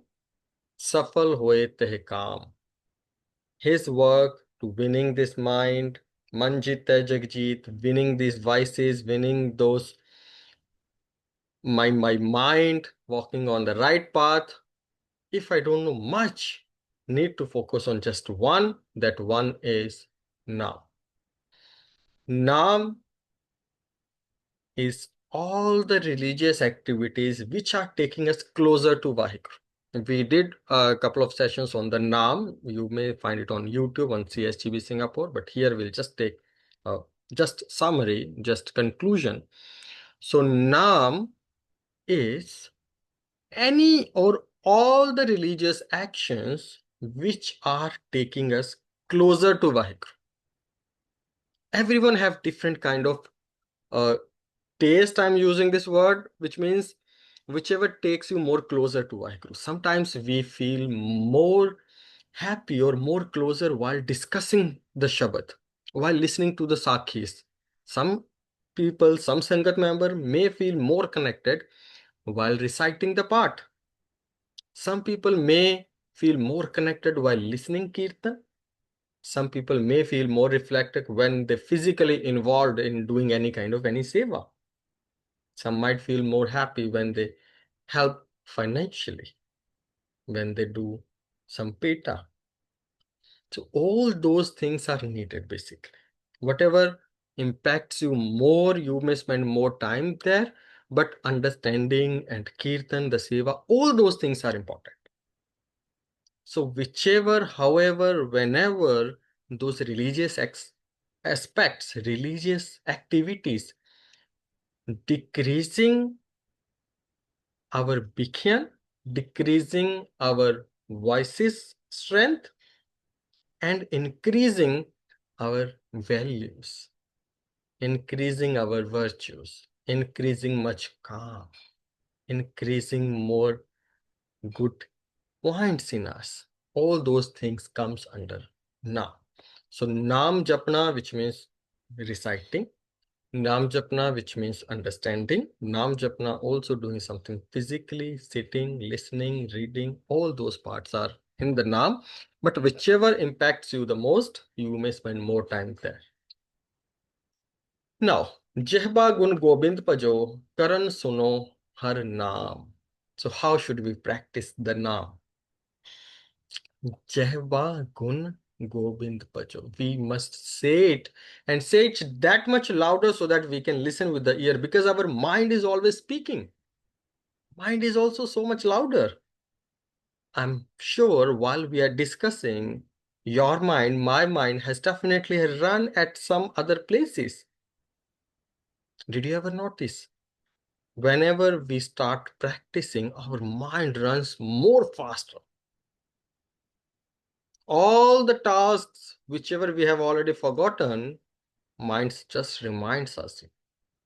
Safal hoye teh kaam. His work to winning this mind, manjit hai jagjit, winning these vices, winning those my mind, walking on the right path. If I don't know much, need to focus on just one. That one is Naam. Naam is all the religious activities which are taking us closer to Vaheguru. We did a couple of sessions on the Naam. You may find it on YouTube on CSGB Singapore, but here we'll just take just summary, just conclusion. So Naam is any or all the religious actions which are taking us closer to Vaheguru. Everyone have different kind of taste. I'm using this word, which means whichever takes you more closer to Vaheguru. Sometimes we feel more happy or more closer while discussing the Shabad, while listening to the Sakhis. Some people, some Sangat member may feel more connected while reciting the part. Some people may feel more connected while listening Kirtan. Some people may feel more reflected when they physically involved in doing any seva. Some might feel more happy when they help financially, when they do some peta. So all those things are needed basically. Whatever impacts you more, you may spend more time there, but understanding and kirtan, the seva, all those things are important. So whichever, however, whenever those religious aspects, religious activities decreasing our bhikhyan, decreasing our voices strength, and increasing our values, increasing our virtues, increasing much calm, increasing more good points in us. All those things comes under Naam. So Naam Japna, which means reciting, Nam Japna, which means understanding. Nam Japna also doing something physically, sitting, listening, reading. All those parts are in the Nam. But whichever impacts you the most, you may spend more time there. Now, Jehba Gun Gobind Pajo, Karan Suno Har Naam. So, how should we practice the Naam? Jehba Gun Gobind Pajo. We must say it and say it that much louder so that we can listen with the ear, because our mind is always speaking. Mind is also so much louder. I'm sure while we are discussing, your mind, my mind has definitely run at some other places. Did you ever notice? Whenever we start practicing, our mind runs more faster. All the tasks, whichever we have already forgotten, mind just reminds us.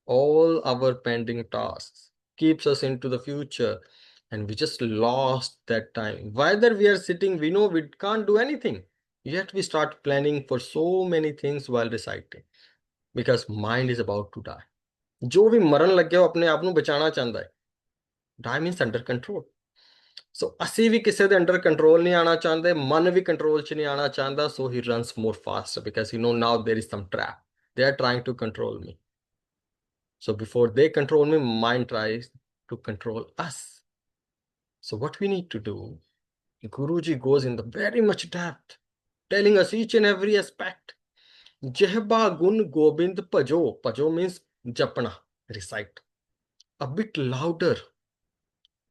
All our pending tasks keeps us into the future, and we just lost that time. Whether we are sitting, we know we can't do anything. Yet we start planning for so many things while reciting, because mind is about to die. जो भी मरण लग गया वो अपने आप ਨੂੰ ਬਚਾਉਣਾ ਚਾਹੁੰਦਾ ਹੈ. Die means under control. So ਅਸੀਂ ਵੀ ਕਿਸੇ ਦੇ ਅੰਡਰ ਕੰਟਰੋਲ ਨਹੀਂ ਆਣਾ ਚਾਹੁੰਦੇ, ਮਨ ਵੀ ਕੰਟਰੋਲ 'ਚ ਨਹੀਂ ਆਣਾ ਚਾਹੁੰਦਾ. So he runs more faster because now there is some trap. They are trying to control me. So before they control me, mind tries to control us. So what we need to do, Guruji goes in the very much depth, telling us each and every aspect. Jehba gun gobind pajo. Pajo means japna, recite. A bit louder.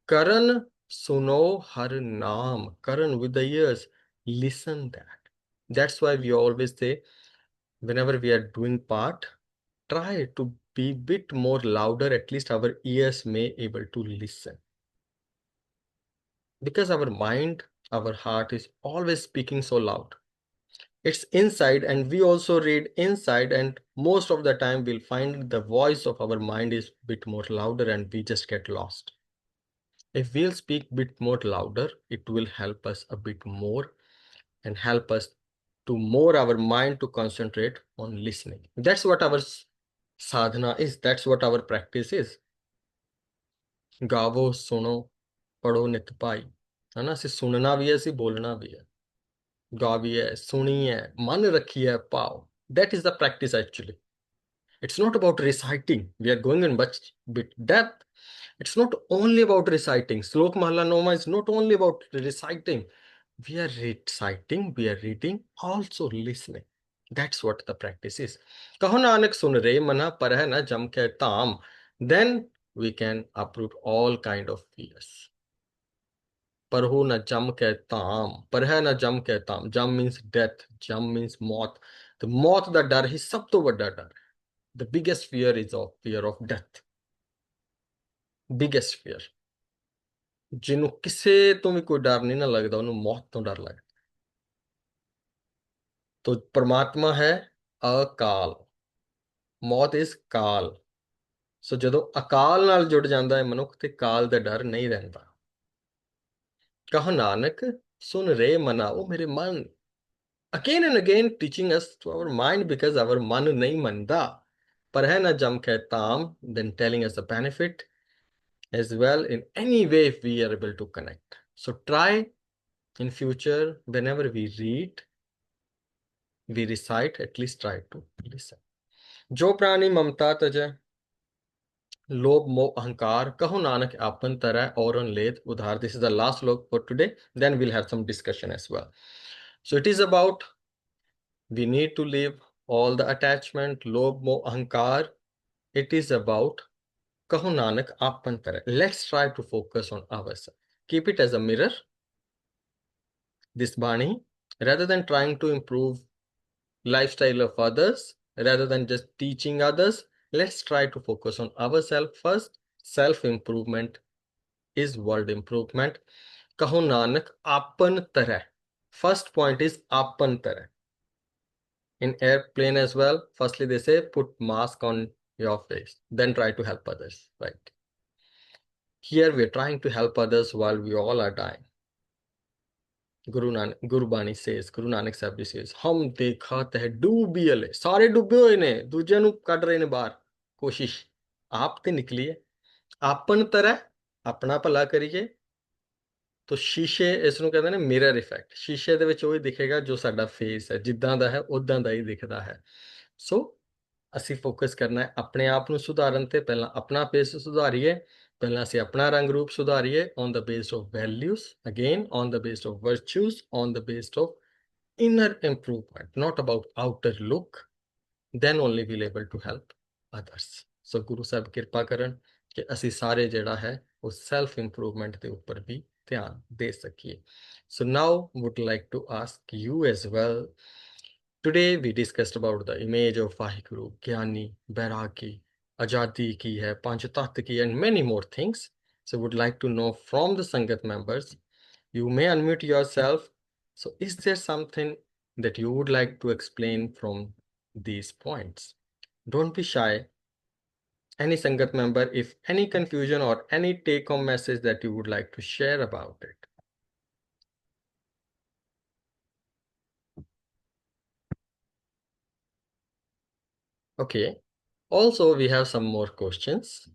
Karan suno har naam. Karan with the ears. Listen that. That's why we always say, whenever we are doing part, try to be bit more louder, at least our ears may able to listen. Because our mind, our heart is always speaking so loud. It's inside, and we also read inside, and most of the time we'll find the voice of our mind is bit more louder and we just get lost. If we'll speak bit more louder, it will help us a bit more and help us to more our mind to concentrate on listening. That's what our sadhana is. That's what our practice is. गावो सुनो पढ़ो नित पाई, है ना. ਅਸੀਂ ਸੁਣਨਾ ਵੀ ਹੈ, ਅਸੀਂ ਬੋਲਣਾ ਵੀ ਹੈ. ਗਾਵੀਏ, ਸੁਣੀਏ, ਮਨ ਰੱਖੀਏ ਭਾਵ. That is the practice actually. It's not about reciting. We are going in much bit depth. It's not only about reciting. Salok Mahalla Noma is not only about reciting. We are reciting, we are reading, also listening. That's what the practice is. Kaho nanak sun re mana parah na jam ke tam. Then we can uproot all kind of fears. Parho na jam ke tam. Parah na jam ke tam. Jam means death. Jam means maut. The maut da dar hi sab to vadda dar. The biggest fear is of fear of death. Biggest fear. ਜਿਹਨੂੰ ਕਿਸੇ ਤੋਂ ਵੀ ਕੋਈ ਡਰ ਨਹੀਂ ਨਾ ਲੱਗਦਾ, ਉਹਨੂੰ ਮੌਤ ਤੋਂ ਡਰ ਲੱਗਦਾ. तो परमात्मा है अकाल. मौत इज काल. सो ਜਦੋਂ ਅਕਾਲ ਨਾਲ ਜੁੜ ਜਾਂਦਾ ਹੈ ਮਨੁੱਖ, ਤੇ ਕਾਲ ਦਾ ਡਰ ਨਹੀਂ ਰਹਿੰਦਾ. ਕਹੋ ਨਾਨਕ ਸੁਨ ਰੇ ਮਨਾ, ਉਹ ਮੇਰੇ ਮਨ. Again and again teaching us to our mind, because our man nahi manda. Par hai na jam ke taam, then telling us the benefit as well in any way if we are able to connect. So try in future, whenever we read, we recite, at least try to listen. Jo prani mamta taja, लोभ मोह अहंकार, कहो नानक आपन तरह औरन लेत उधार. This is the last slok for today. Then we'll have some discussion as well. So it is about, we need to leave all the attachment, lobh moh ahankar. It is about kaho nanak apan tarah. Let's try to focus on ourselves. Keep it as a mirror, this bani, rather than trying to improve lifestyle of others, rather than just teaching others. Let's try to focus on ourselves first. Self improvement is world improvement. Kaho nanak apan tarah. First point is apan tarah. In airplane as well, firstly they say put mask on your face, then try to help others, right? Here we are trying to help others while we all are dying. Guru Bani says, Guru Nanak Sahib Ji says, hum dekhat hai doobi ale, sare dubbe hoye ne, duje nu kad rahe ne bahar. ਕੋਸ਼ਿਸ਼ ਆਪ ਤੇ ਨਿਕਲੀ ਹੈ। ਆਪਨ ਤਰ੍ਹਾਂ ਆਪਣਾ ਭਲਾ ਕਰੀਏ ਤਾਂ ਸ਼ੀਸ਼ੇ ਇਸ ਨੂੰ ਕਹਿੰਦੇ ਨੇ ਮਿਰਰ ਇਫੈਕਟ। ਸ਼ੀਸ਼ੇ ਦੇ ਵਿੱਚ ਉਹ ਹੀ ਦਿਖੇਗਾ ਜੋ ਸਾਡਾ ਫੇਸ ਹੈ, ਜਿੱਦਾਂ ਦਾ ਹੈ ਉਦਾਂ ਦਾ ਹੀ ਦਿਖਦਾ ਹੈ। ਸੋ ਅਸੀਂ ਫੋਕਸ ਕਰਨਾ ਹੈ ਆਪਣੇ ਆਪ ਨੂੰ ਸੁਧਾਰਨ ਤੇ। ਪਹਿਲਾਂ ਆਪਣਾ ਫੇਸ ਸੁਧਾਰੀਏ, ਪਹਿਲਾਂ ਅਸੀਂ ਆਪਣਾ ਰੰਗ ਰੂਪ ਸੁਧਾਰੀਏ on the base of values, again on the base of virtues, on the base of inner improvement, not about outer look. Then only we'll able to help others. So Guru Sahib ਕਿਰਪਾ ਕਰਨ ਕਿ ਅਸੀਂ ਸਾਰੇ ਜਿਹੜਾ ਹੈ ਉਹ ਸੈਲਫ ਇੰਪਰੂਵਮੈਂਟ ਦੇ ਉੱਪਰ ਵੀ ਧਿਆਨ ਦੇ ਸਕੀਏ। So now would like to ask you as well. Today we discussed about the image of Vaheguru, Gyani, Bairagi, Ajadi ki hai, Panch Tat ki, and many more things. So would like to know from the Sangat members. You may unmute yourself. So is there something that you would like to explain from these points? Don't be shy. Any Sangat member, if any confusion or any take-home message that you would like to share about it. Okay. Also, we have some more questions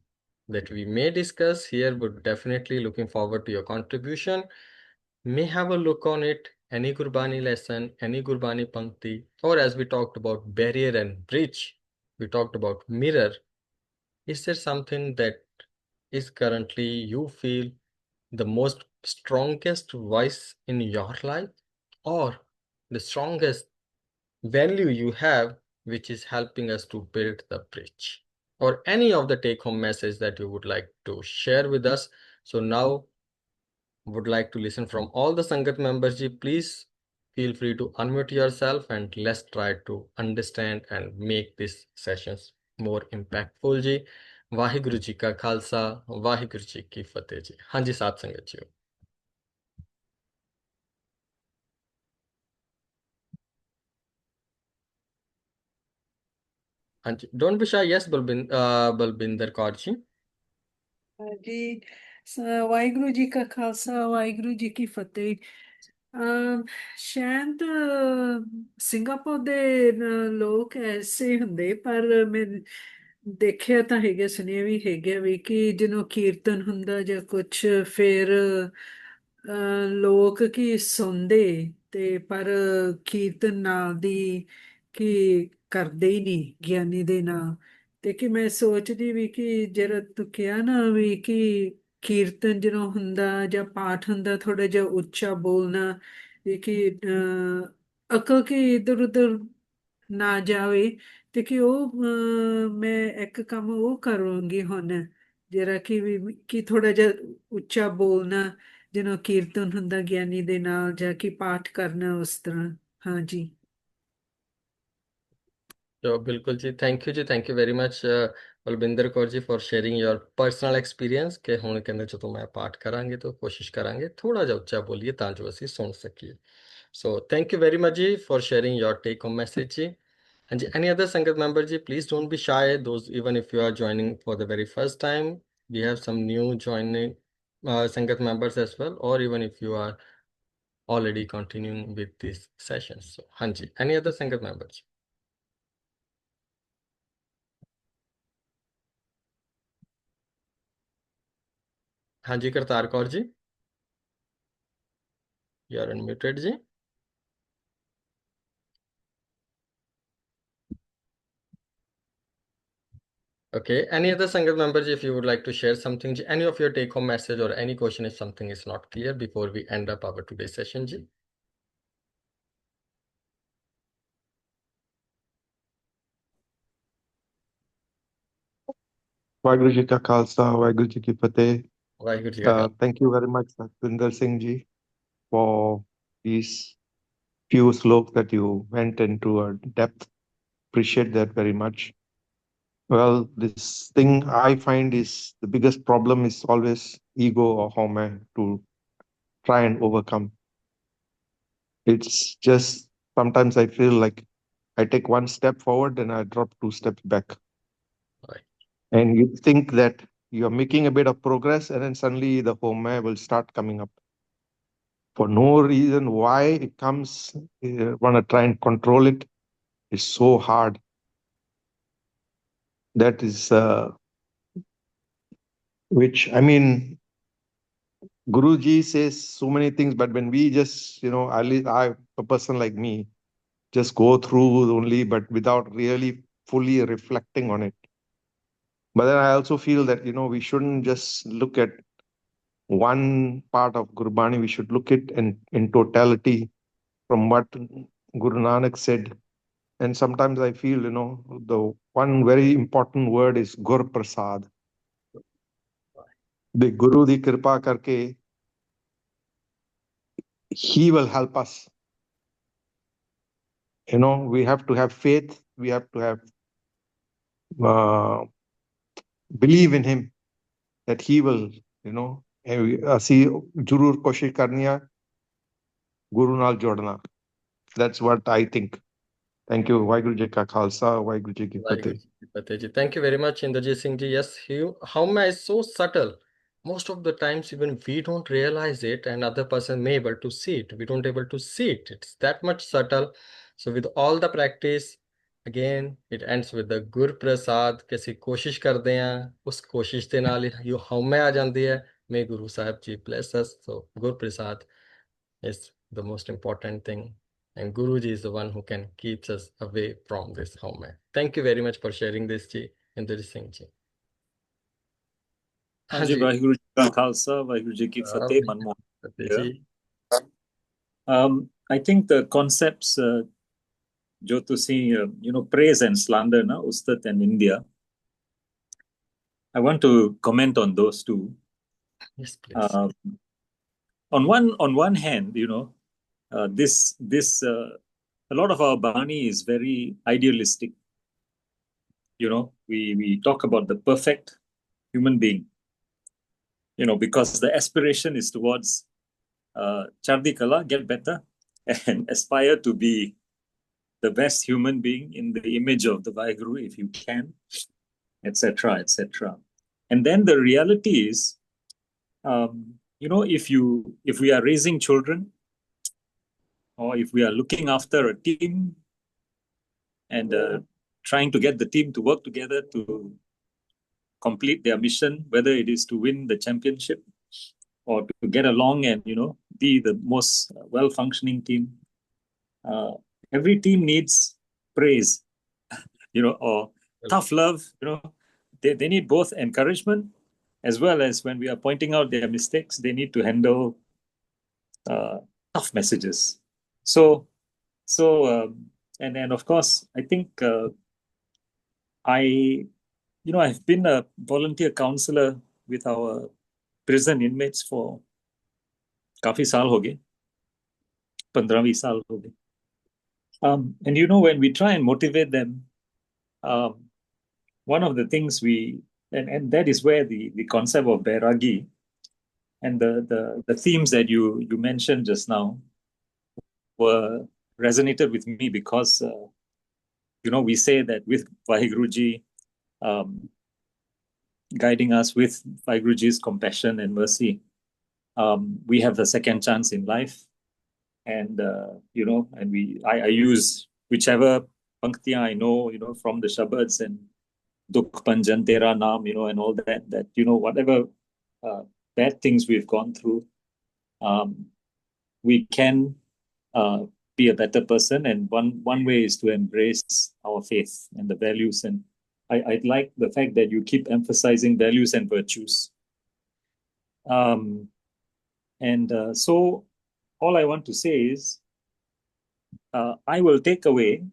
that we may discuss here, but definitely looking forward to your contribution. May have a look on it, any Gurbani lesson, any Gurbani Pankti, or as we talked about barrier and bridge, we talked about mirror. Is there something that is currently you feel the most strongest voice in your life, or the strongest value you have, which is helping us to build the bridge, or any of the take-home message that you would like to share with us? So now would like to listen from all the Sangat members. Ji, please feel free to unmute yourself and let's try to understand and make these sessions more impactful. Ji, Waheguru ji ਕਾ ਖਾਲਸਾ, ਵਾਹਿਗੁਰੂ ਜੀ ਕੀ ਫਤਿਹ ਜੀ। ਹਾਂਜੀ ਸਾਧ ਸੰਗਤ ਜੀ। ਹਾਂਜੀ, don't be shy. Yes Balbinder Kaur ji. ਜੀ ਵਾਹਿਗੁਰੂ ਜੀ ਕਾ ਖਾਲਸਾ, ਵਾਹਿਗੁਰੂ ਜੀ ਕੀ ਫਤਿਹ। ਸ਼ਾਇਦ ਸਿੰਗਾਪੁਰ ਦੇ ਲੋਕ ਐਸੇ ਹੁੰਦੇ, ਪਰ ਮੈਂ ਦੇਖਿਆ ਤਾਂ ਹੈਗਾ, ਸੁਣਿਆ ਵੀ ਹੈਗਾ ਵੀ ਕਿ ਜਦੋਂ ਕੀਰਤਨ ਹੁੰਦਾ ਜਾਂ ਕੁਛ, ਫਿਰ ਲੋਕ ਕੀ ਸੁਣਦੇ ਤੇ ਪਰ ਕੀਰਤਨ ਨਾਲ ਦੀ ਕੀ ਕਰਦੇ ਹੀ ਨਹੀਂ ਗਿਆਨੀ ਦੇ ਨਾਲ। ਤੇ ਕਿ ਮੈਂ ਸੋਚਦੀ ਵੀ ਕਿ ਜਿਹੜਾ ਤੂੰ ਕਿਹਾ ਨਾ ਵੀ ਕਿ ਕੀਰਤਨ ਜਦੋਂ ਹੁੰਦਾ ਜਾਂ ਪਾਠ ਹੁੰਦਾ, ਥੋੜਾ ਜਿਹਾ ਉੱਚਾ ਬੋਲਣਾ, ਵੀ ਕਿ ਅਕਲ ਕੀ ਇੱਧਰ ਉੱਧਰ ਨਾ ਜਾਵੇ। ਤੇ ਕਿ ਉਹ ਮੈਂ ਇੱਕ ਕੰਮ ਉਹ ਕਰਾਂਗੀ ਹੁਣ, ਜਿਹੜਾ ਕਿ ਵੀ ਕਿ ਥੋੜਾ ਜਿਹਾ ਉੱਚਾ ਬੋਲਣਾ ਜਦੋਂ ਕੀਰਤਨ ਹੁੰਦਾ ਗਿਆਨੀ ਦੇ ਨਾਲ, ਜਾਂ ਕਿ ਪਾਠ ਕਰਨਾ ਉਸ ਤਰ੍ਹਾਂ। ਹਾਂਜੀ। So, ਬਿਲਕੁਲ ਜੀ, ਥੈਂਕ ਯੂ ਜੀ, thank you very much Balbinder Kaur ji for sharing your personal experience ਕਿ ਹੁਣ ਕਹਿੰਦੇ ਜਦੋਂ ਮੈਂ ਪਾਠ ਕਰਾਂਗੇ ਤਾਂ ਕੋਸ਼ਿਸ਼ ਕਰਾਂਗੇ ਥੋੜਾ ਜਿਹਾ ਉੱਚਾ ਬੋਲੀਏ ਤਾਂ ਜੋ ਅਸੀਂ ਸੁਣ ਸਕੀਏ। So thank you very much ਜੀ for sharing your take home message ਜੀ। ਹਾਂਜੀ, any other Sangat member ji, please don't be shy. Those, even if you are joining for the very first time, we have some new joining Sangat members as well, or even if you are already continuing with these sessions. So, Hanji, any other Sangat members? Hanji Kartar Kaur ji, you are unmuted ji. Okay, any other Sangat members, if you would like to share something, ji, any of your take home message or any question if something is not clear before we end up our today's session, ji. Vaheguru Ji Ka Khalsa, Vaheguru Ji Ki Fateh. Vaheguru ji ka khalsa. Thank you very much, SATVINDER Singh Ji, for these few sloks that you went into a depth. Appreciate that very much. Well, this thing I find is the biggest problem is always ego or home to try and overcome. It's just sometimes I feel like I take one step forward and I drop two steps back. Right. And you think that you're making a bit of progress, and then suddenly the home will start coming up. For no reason why it comes, you want to try and control it is so hard. That is, which, I mean, Guruji says so many things, but when we just, at least a person like me, just go through only, but without really fully reflecting on it. But then I also feel that, we shouldn't just look at one part of Gurbani, we should look at in totality from what Guru Nanak said. And sometimes I feel, the one very important word is Gur Prasad. The Guru di Kripa karke, he will help us. We have to have faith. We have to have believe in him that he will, ਅਸੀਂ ਜ਼ਰੂਰ ਕੋਸ਼ਿਸ਼ ਕਰਨੀ ਆ ਗੁਰੂ ਨਾਲ ਜੋੜਨਾ. That's what I think. Thank you. Waheguru ji ਕਾ ਖਾਲਸਾ, ਵਾਹਿਗੁਰੂ ਜੀ ਕੀ ਫਤਿਹ. Vaiguru Ji ki Fateh Ji. Thank you very much, Inderjit Singh Ji. Yes, how am I so subtle? Most of the times, even we don't realize it, and other person may able to see it. We don't able to see it. It's that much subtle. So with all the practice, again, it ends with the Gur Prasad. कि ਅਸੀਂ ਕੋਸ਼ਿਸ਼ ਕਰਦੇ ਹਾਂ, ਉਸ ਕੋਸ਼ਿਸ਼ ਦੇ ਨਾਲ ਹੀ ਹਉਮੈ ਆ ਜਾਂਦੀ ਹੈ. May Guru Sahib Ji bless us. So Gur Prasad is the most important thing. And Guruji is the one who can keep us away from this home. Thank you very much for sharing this, Ji, Inderjit Singh Ji. Ji, Vaheguru Ji ka Khalsa, Vaheguru Ji ki Fateh, Manmohan. Fateh Ji. I think the concepts, jo tusi, praise and slander, na, Ustad and India, I want to comment on those two. Yes, please. On one hand, a lot of our Bani is very idealistic. We talk about the perfect human being, because the aspiration is towards Chardi Kala, get better, and aspire to be the best human being in the image of the Vaheguru if you can, etc., etc. And then the reality is, if we are raising children, or if we are looking after a team and trying to get the team to work together to complete their mission, whether it is to win the championship or to get along and, be the most well-functioning team, every team needs praise, or tough love. They need both encouragement as well as when we are pointing out their mistakes, they need to handle tough messages. And of course, I think I've been a volunteer counselor with our prison inmates for काफी साल हो गए, 15-20 साल हो गए. And when we try and motivate them, one of the things and that is where the concept of Bairagi and the themes that you mentioned just now resonated with me, because we say that with Vaheguruji guiding us, with Vaheguruji's compassion and mercy, we have the second chance in life. And and I use whichever panktiyan I know, from the Shabads and Dukh Panjan Tera Naam, and all that whatever bad things we've gone through, we can be a better person. And one way is to embrace our faith and the values. And I like the fact that you keep emphasizing values and virtues. So all I want to say is, I will take away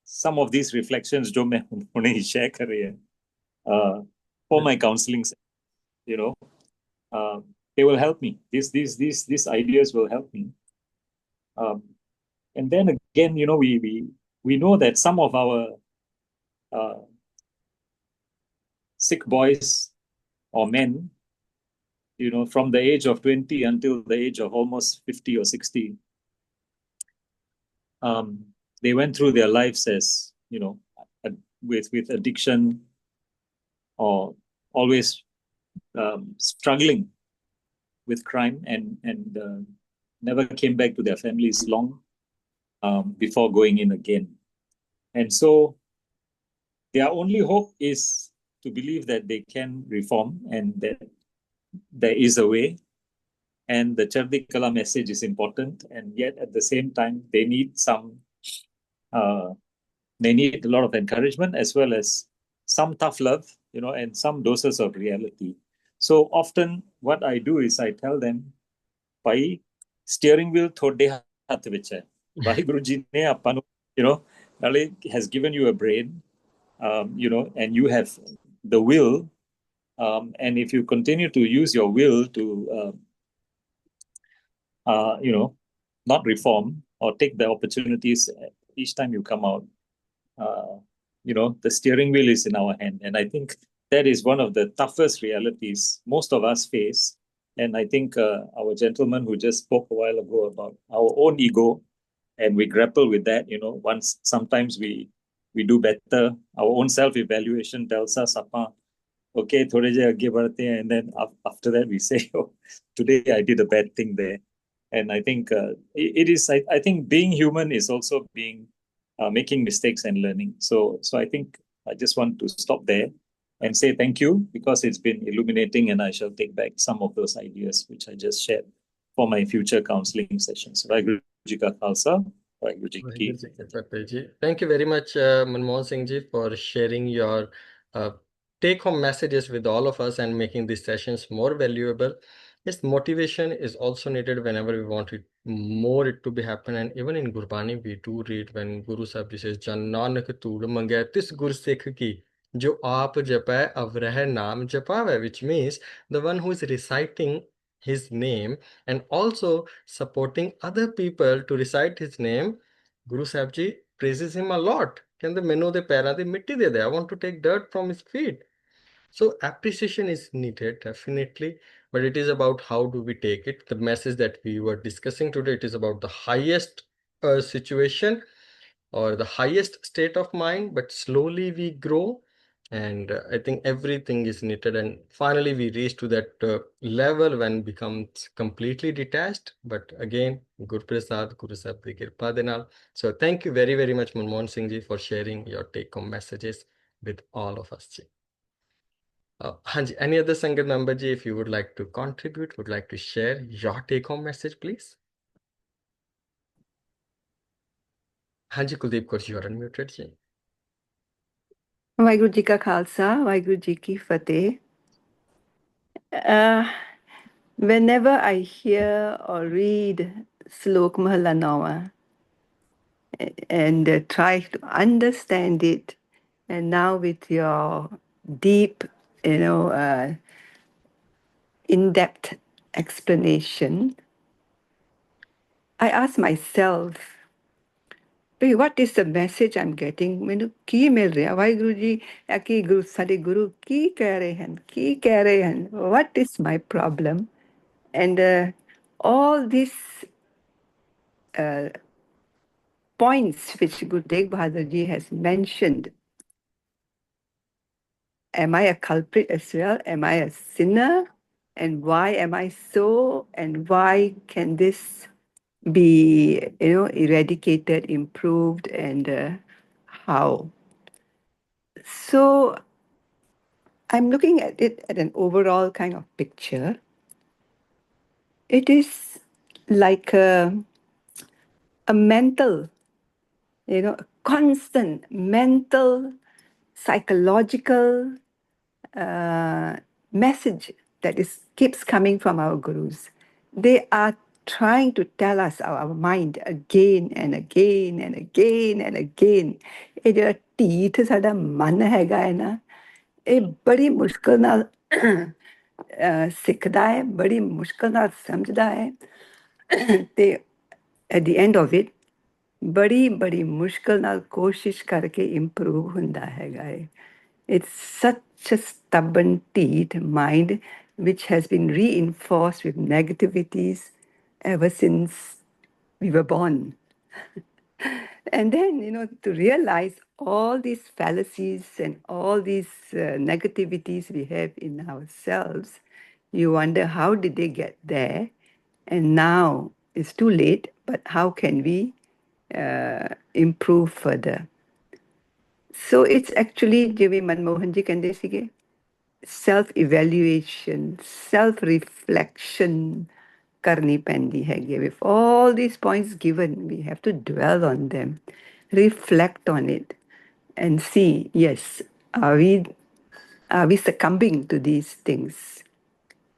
some of these reflections jo main unhe share kar rahe hain, for my counseling. They will help me. These ideas will help me. And then again, we know that some of our Sikh boys or men, from the age of 20 until the age of almost 50 or 60, they went through their lives as, with addiction, or always struggling with crime, and never came back to their families long before going in again. And so their only hope is to believe that they can reform and that there is a way. And the Chardi Kala message is important, and yet at the same time, they need they need a lot of encouragement as well as some tough love, and some doses of reality. So often, what I do is I tell them, "Pai, steering wheel thode hath vich hai. Vaheguru ji ne apan, naale has given you a brain, and you have the will. And if you continue to use your will to not reform or take the opportunities each time you come out, the steering wheel is in our hand." And I think that is one of the toughest realities most of us face. And I think our gentleman who just spoke a while ago about our own ego, and we grapple with that, once sometimes we do better. Our own self-evaluation tells us, okay, thode je aage badhte hain, and then after that we say, oh, today I did a bad thing there. And I think it is. I think being human is also being making mistakes and learning. So I think I just want to stop there and say thank you, because it's been illuminating, and I shall take back some of those ideas which I just shared for my future counseling sessions. Vaheguru Ji Ka Khalsa, Vaheguru Ji Ki Fateh. Thank you very much, Manmohan Singh Ji, for sharing your take-home messages with all of us and making these sessions more valuable. Yes, motivation is also needed whenever we want more it to be happen. And even in Gurbani, we do read when Guru Sahib Ji says, "Jan Nanak Tood Mangay tis Gur Sikh ki, jo aap japay avrah naam japave," which means the one who is reciting his name and also supporting other people to recite his name. Guru Sahib Ji praises him a lot. ਕਹਿੰਦੇ ਮੈਨੂੰ ਉਹਦੇ ਪੈਰਾਂ ਦੀ ਮਿੱਟੀ ਦੇ ਦੇ. I want to take dirt from his feet. So appreciation is needed, definitely, but it is about how do we take it. The message that we were discussing today, it is about the highest situation or the highest state of mind, but slowly we grow. And I think everything is needed, and finally we reach to that level when becomes completely detached. But again, Guru Prasad, Guru Sahib di Kirpa de naal. So thank you very, very much, Manmohan Singh Ji, for sharing your take-home messages with all of us. Ji. Hanji, any other Sangat member Ji, if you would like to contribute, would like to share your take-home message, please? Hanji, Kuldeep Kaur Ji, you are unmuted. Ji. Waheguru ji ਕਾ ਖਾਲਸਾ ਵਾਹਿਗੁਰੂ ਜੀ ਕੀ ਫਤਿਹ whenever I hear or read Salok Mahalla Nawa and try to understand it, and now with your deep in-depth explanation, I ask myself, what is the message I'm getting? ਮੈਨੂੰ ਕੀ ਮਿਲ ਰਿਹਾ ਵਾਹਿਗੁਰੂ ਜੀ ਕਿ ਗੁਰੂ ਸਾਡੇ ਗੁਰੂ ਕੀ ਕਹਿ ਰਹੇ ਹਨ ਕੀ ਕਹਿ ਰਹੇ ਹਨ what is my problem? And all these points which Guru Tegh Bahadur Ji has mentioned, am I a culprit as well? Am I a sinner? And why am I so? And why can this be eradicated, improved, and how? So I'm looking at it at an overall kind of picture. It is like a mental, a constant mental, psychological message that keeps coming from our gurus. They are trying to tell us, our mind, again and again and again and again. ਇਹ ਜਿਹੜਾ ਢੀਠ ਸਾਡਾ ਮਨ ਹੈਗਾ ਹੈ ਨਾ, ਇਹ ਬੜੀ ਮੁਸ਼ਕਲ ਨਾਲ ਸਿੱਖਦਾ ਹੈ, ਬੜੀ ਮੁਸ਼ਕਲ ਨਾਲ ਸਮਝਦਾ ਹੈ, ਤੇ at the end of it, ਬੜੀ ਮੁਸ਼ਕਲ ਨਾਲ ਕੋਸ਼ਿਸ਼ ਕਰਕੇ improve ਹੁੰਦਾ ਹੈਗਾ ਹੈ. It's such a stubborn teeth mind which has been reinforced with negativities ever since we were born. And then, to realize all these fallacies and all these negativities we have in ourselves, you wonder how did they get there? And now it's too late, but how can we improve further? So it's actually, ਜਿਵੇਂ ਮਨਮੋਹਨ ਜੀ ਕਹਿੰਦੇ ਸੀਗੇ, self-evaluation, self-reflection ਕਰਨੀ ਪੈਂਦੀ ਹੈਗੀ. With all these points given, we have to dwell on them, reflect on it, and see, yes, are we succumbing to these things?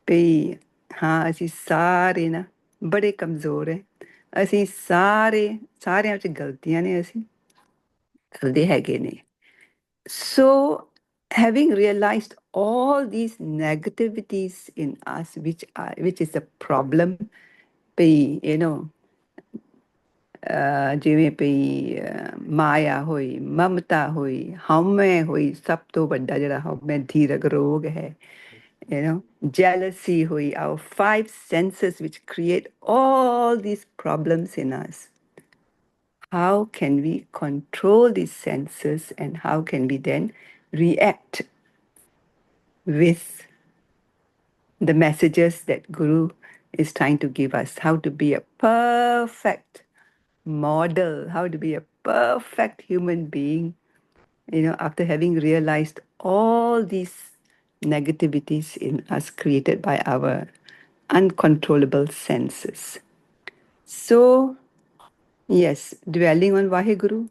ਵੀ ਹਾਂ ਅਸੀਂ ਸਾਰੇ ਨਾ ਬੜੇ ਕਮਜ਼ੋਰ ਹੈ, ਅਸੀਂ ਸਾਰਿਆਂ 'ਚ ਗਲਤੀਆਂ ਨੇ, ਅਸੀਂ ਕਰਦੇ ਹੈਗੇ ਨੇ. So having realized all these negativities in us, which is a problem, you know, ਜਿਵੇਂ ਪਈ ਮਾਇਆ ਹੋਈ, ਮਮਤਾ ਹੋਈ, ਹਉਮੈ ਹੋਈ, ਸਭ ਤੋਂ ਵੱਡਾ ਜਿਹੜਾ ਹਉਮੈ ਧੀਰਗ ਰੋਗ ਹੈ, you know, jealousy ਹੋਈ, our 5 senses which create all these problems in us. How can we control these senses, and how can we then react with the messages that Guru is trying to give us? How to be a perfect model, how to be a perfect human being, you know, after having realized all these negativities in us created by our uncontrollable senses. So, yes, dwelling on Vaheguru,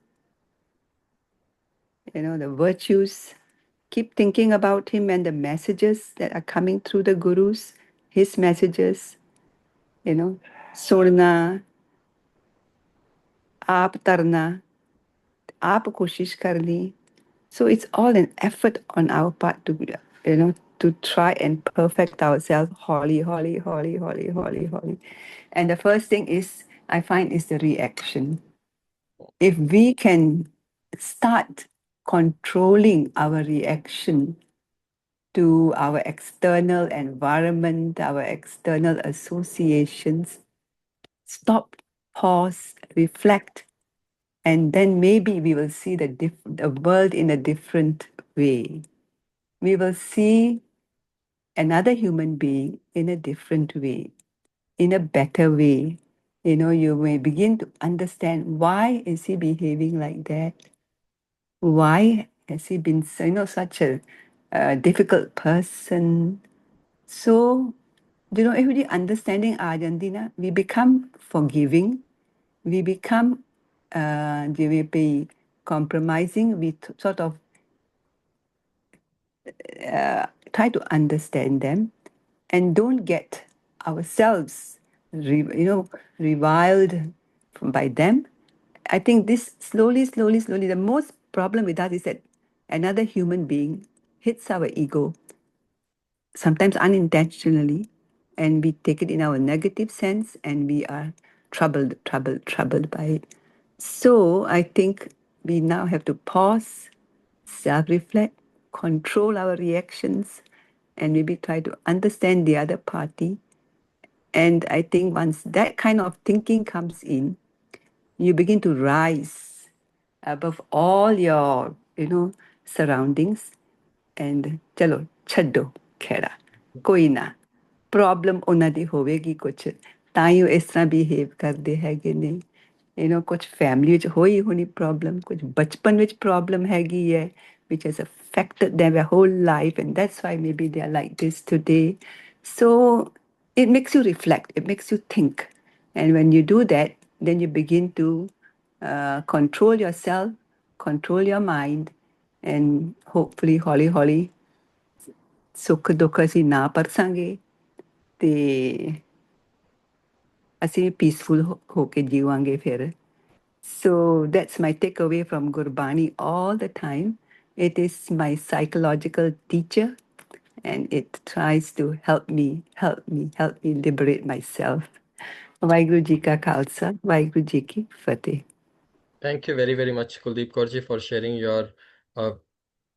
you know, the virtues, keep thinking about him and the messages that are coming through the Gurus, his messages, you know, Surna, Aap Tarna, Aap Koshish Karni. So it's all an effort on our part to, you know, to try and perfect ourselves, holy. And the first thing is, I find, is the reaction. If we can start controlling our reaction to our external environment, our external associations, stop, pause, reflect, and then maybe we will see the world in a different way. We will see another human being in a different way, in a better way. You know, you may begin to understand, why is he behaving like that? Why has he been, you know, such a difficult person? So, you know, if the understanding aa jandi na, we become forgiving, we become compromising, we sort of try to understand them and don't get ourselves, reviled by them. I think this slowly, the most problem with us is that another human being hits our ego, sometimes unintentionally, and we take it in our negative sense, and we are troubled by it. So I think we now have to pause, self-reflect, control our reactions, and maybe try to understand the other party. And I think once that kind of thinking comes in, you begin to rise above all your, surroundings, and chalo, chaddo, khera, koi na. Problem ਉਹਨਾਂ ਦੀ ਹੋਵੇਗੀ ਕੁਛ, ਤਾਂ ਹੀ ਉਹ ਇਸ ਤਰ੍ਹਾਂ behave ਕਰਦੇ ਹੈਗੇ ਨੇ. ਕੁਛ ਫੈਮਿਲੀ ਵਿੱਚ ਹੋਈ ਹੋਣੀ ਪ੍ਰੋਬਲਮ, ਕੁਝ ਬਚਪਨ ਵਿੱਚ ਪ੍ਰੋਬਲਮ ਹੈਗੀ ਹੈ, which has affected their whole life, and that's why maybe they are like this today. So it makes you reflect, it makes you think, and when you do that, then you begin to control yourself, control your mind, and hopefully ਹੌਲੀ ਸੁੱਖ ਦੁੱਖ ਅਸੀਂ ਨਾ ਪਰਸਾਂਗੇ, ਤੇ ਅਸੀਂ peaceful ਹੋ ਕੇ ਜੀਵਾਂਗੇ ਫਿਰ. So that's my takeaway from Gurbani all the time. It is my psychological teacher, and it tries to help me liberate myself. Vaheguru Ji Ka Khalsa, Vaheguru Ji Ki Fateh. Thank you very, very much, Kuldeep Kaur Ji, for sharing your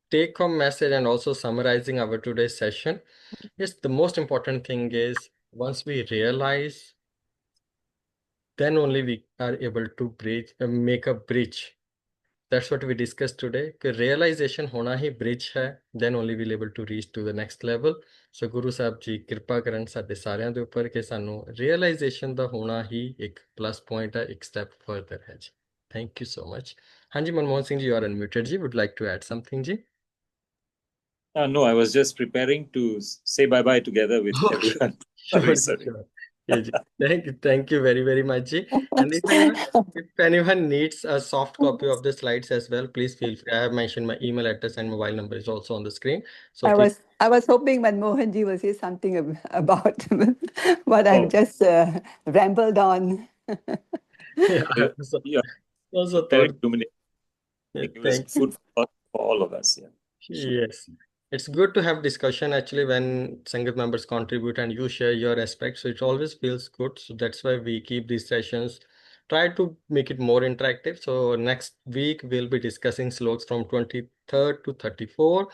take-home message and also summarizing our today's session. Yes, the most important thing is, once we realize, then only we are able to make a bridge. That's what we discussed today. Realization hona hi bridge hai, then only we'll able to reach to the next level. So Guru Sahib ji ਕਿਰਪਾ ਕਰਨ ਸਾਡੇ ਸਾਰਿਆਂ ਦੇ ਉੱਪਰ ਕਿ ਸਾਨੂੰ realization ਦਾ ਹੋਣਾ ਹੀ ਇੱਕ plus point ਹੈ, ਇੱਕ step further ਹੈ ਜੀ. Thank you so much. Hanji Manmohan Singh ji, you are unmuted ji. Would like to add something ji? No, I was just preparing to say bye-bye together with Okay. everyone. Sure, Sorry, ji, sorry. sure. Yeah, ji. Thank you very much ji. And if anyone needs a soft copy of the slides as well, please feel free. I have mentioned my email address and mobile number is also on the screen. So please. I was hoping Manmohan ji will say something about what I've Oh. just rambled on. Yeah, You- so, you are also very thought. illuminating. Yeah, It was thank food for thought for all of us. Yeah. Yes, it's good to have discussion actually when Sangat members contribute and you share your aspects. So it always feels good. So that's why we keep these sessions, try to make it more interactive. So next week we'll be discussing sloks from 23rd to 34.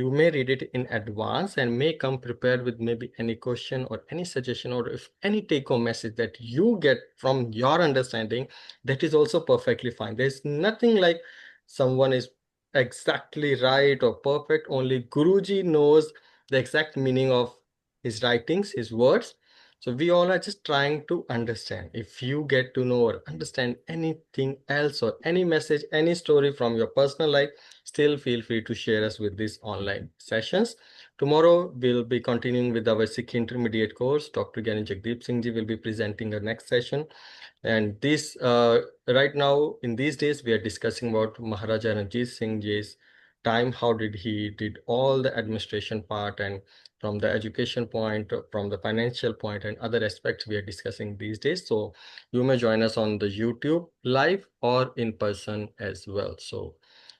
You may read it in advance and may come prepared with maybe any question or any suggestion or if any take-home message that you get from your understanding, that is also perfectly fine. There's nothing like someone is exactly right or perfect. Only Guruji knows the exact meaning of his writings, his words. So we all are just trying to understand. If you get to know or understand anything else or any message, any story from your personal life, still feel free to share us with these online sessions. Tomorrow we'll be continuing with our Sikh intermediate course. Dr. Gyani Jagdeep Singh ji will be presenting our next session. And this right now in these days we are discussing about Maharaja Ranjit Singh Ji's time. How did he did all the administration part and from the education point, from the financial point and other aspects we are discussing these days. So you may join us on the YouTube live or in person as well. So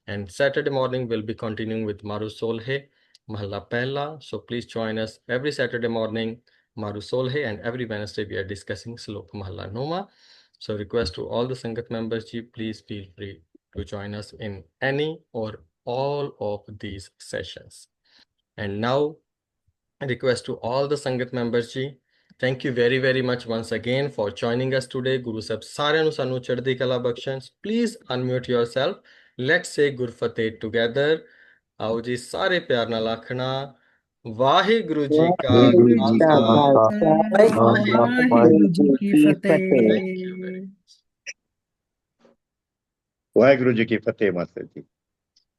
and Saturday morning we'll be continuing with Maru Solhe, Mahalla Pehla. So please join us every Saturday morning, Maru Solhe, and every Wednesday we are discussing Salok Mahalla Noma. So request to all the Sangat members, ji, please feel free to join us in any or all of these sessions. And now request to all the Sangat members, ji, thank you very much once again for joining us today. Guru Sahib ਸਾਰਿਆਂ ਨੂੰ ਸਾਨੂੰ ਚੜ੍ਹਦੀ ਕਲਾ ਬਖਸ਼ਣ. Please unmute yourself. Let's say Gurfateh together. आओ जी सारे प्यार नाल आखना वाहिगुरु जी का Guru Ji Khalsa ka khalsa, Waheguru ji ਕੀ ਵਾਹਿਗੁਰੂ ਫਤਿਹ। ਵਾਹਿਗੁਰੂ ਜੀ ਕੀ ਫਤਿਹ ਮਾਸਟਰ ਜੀ।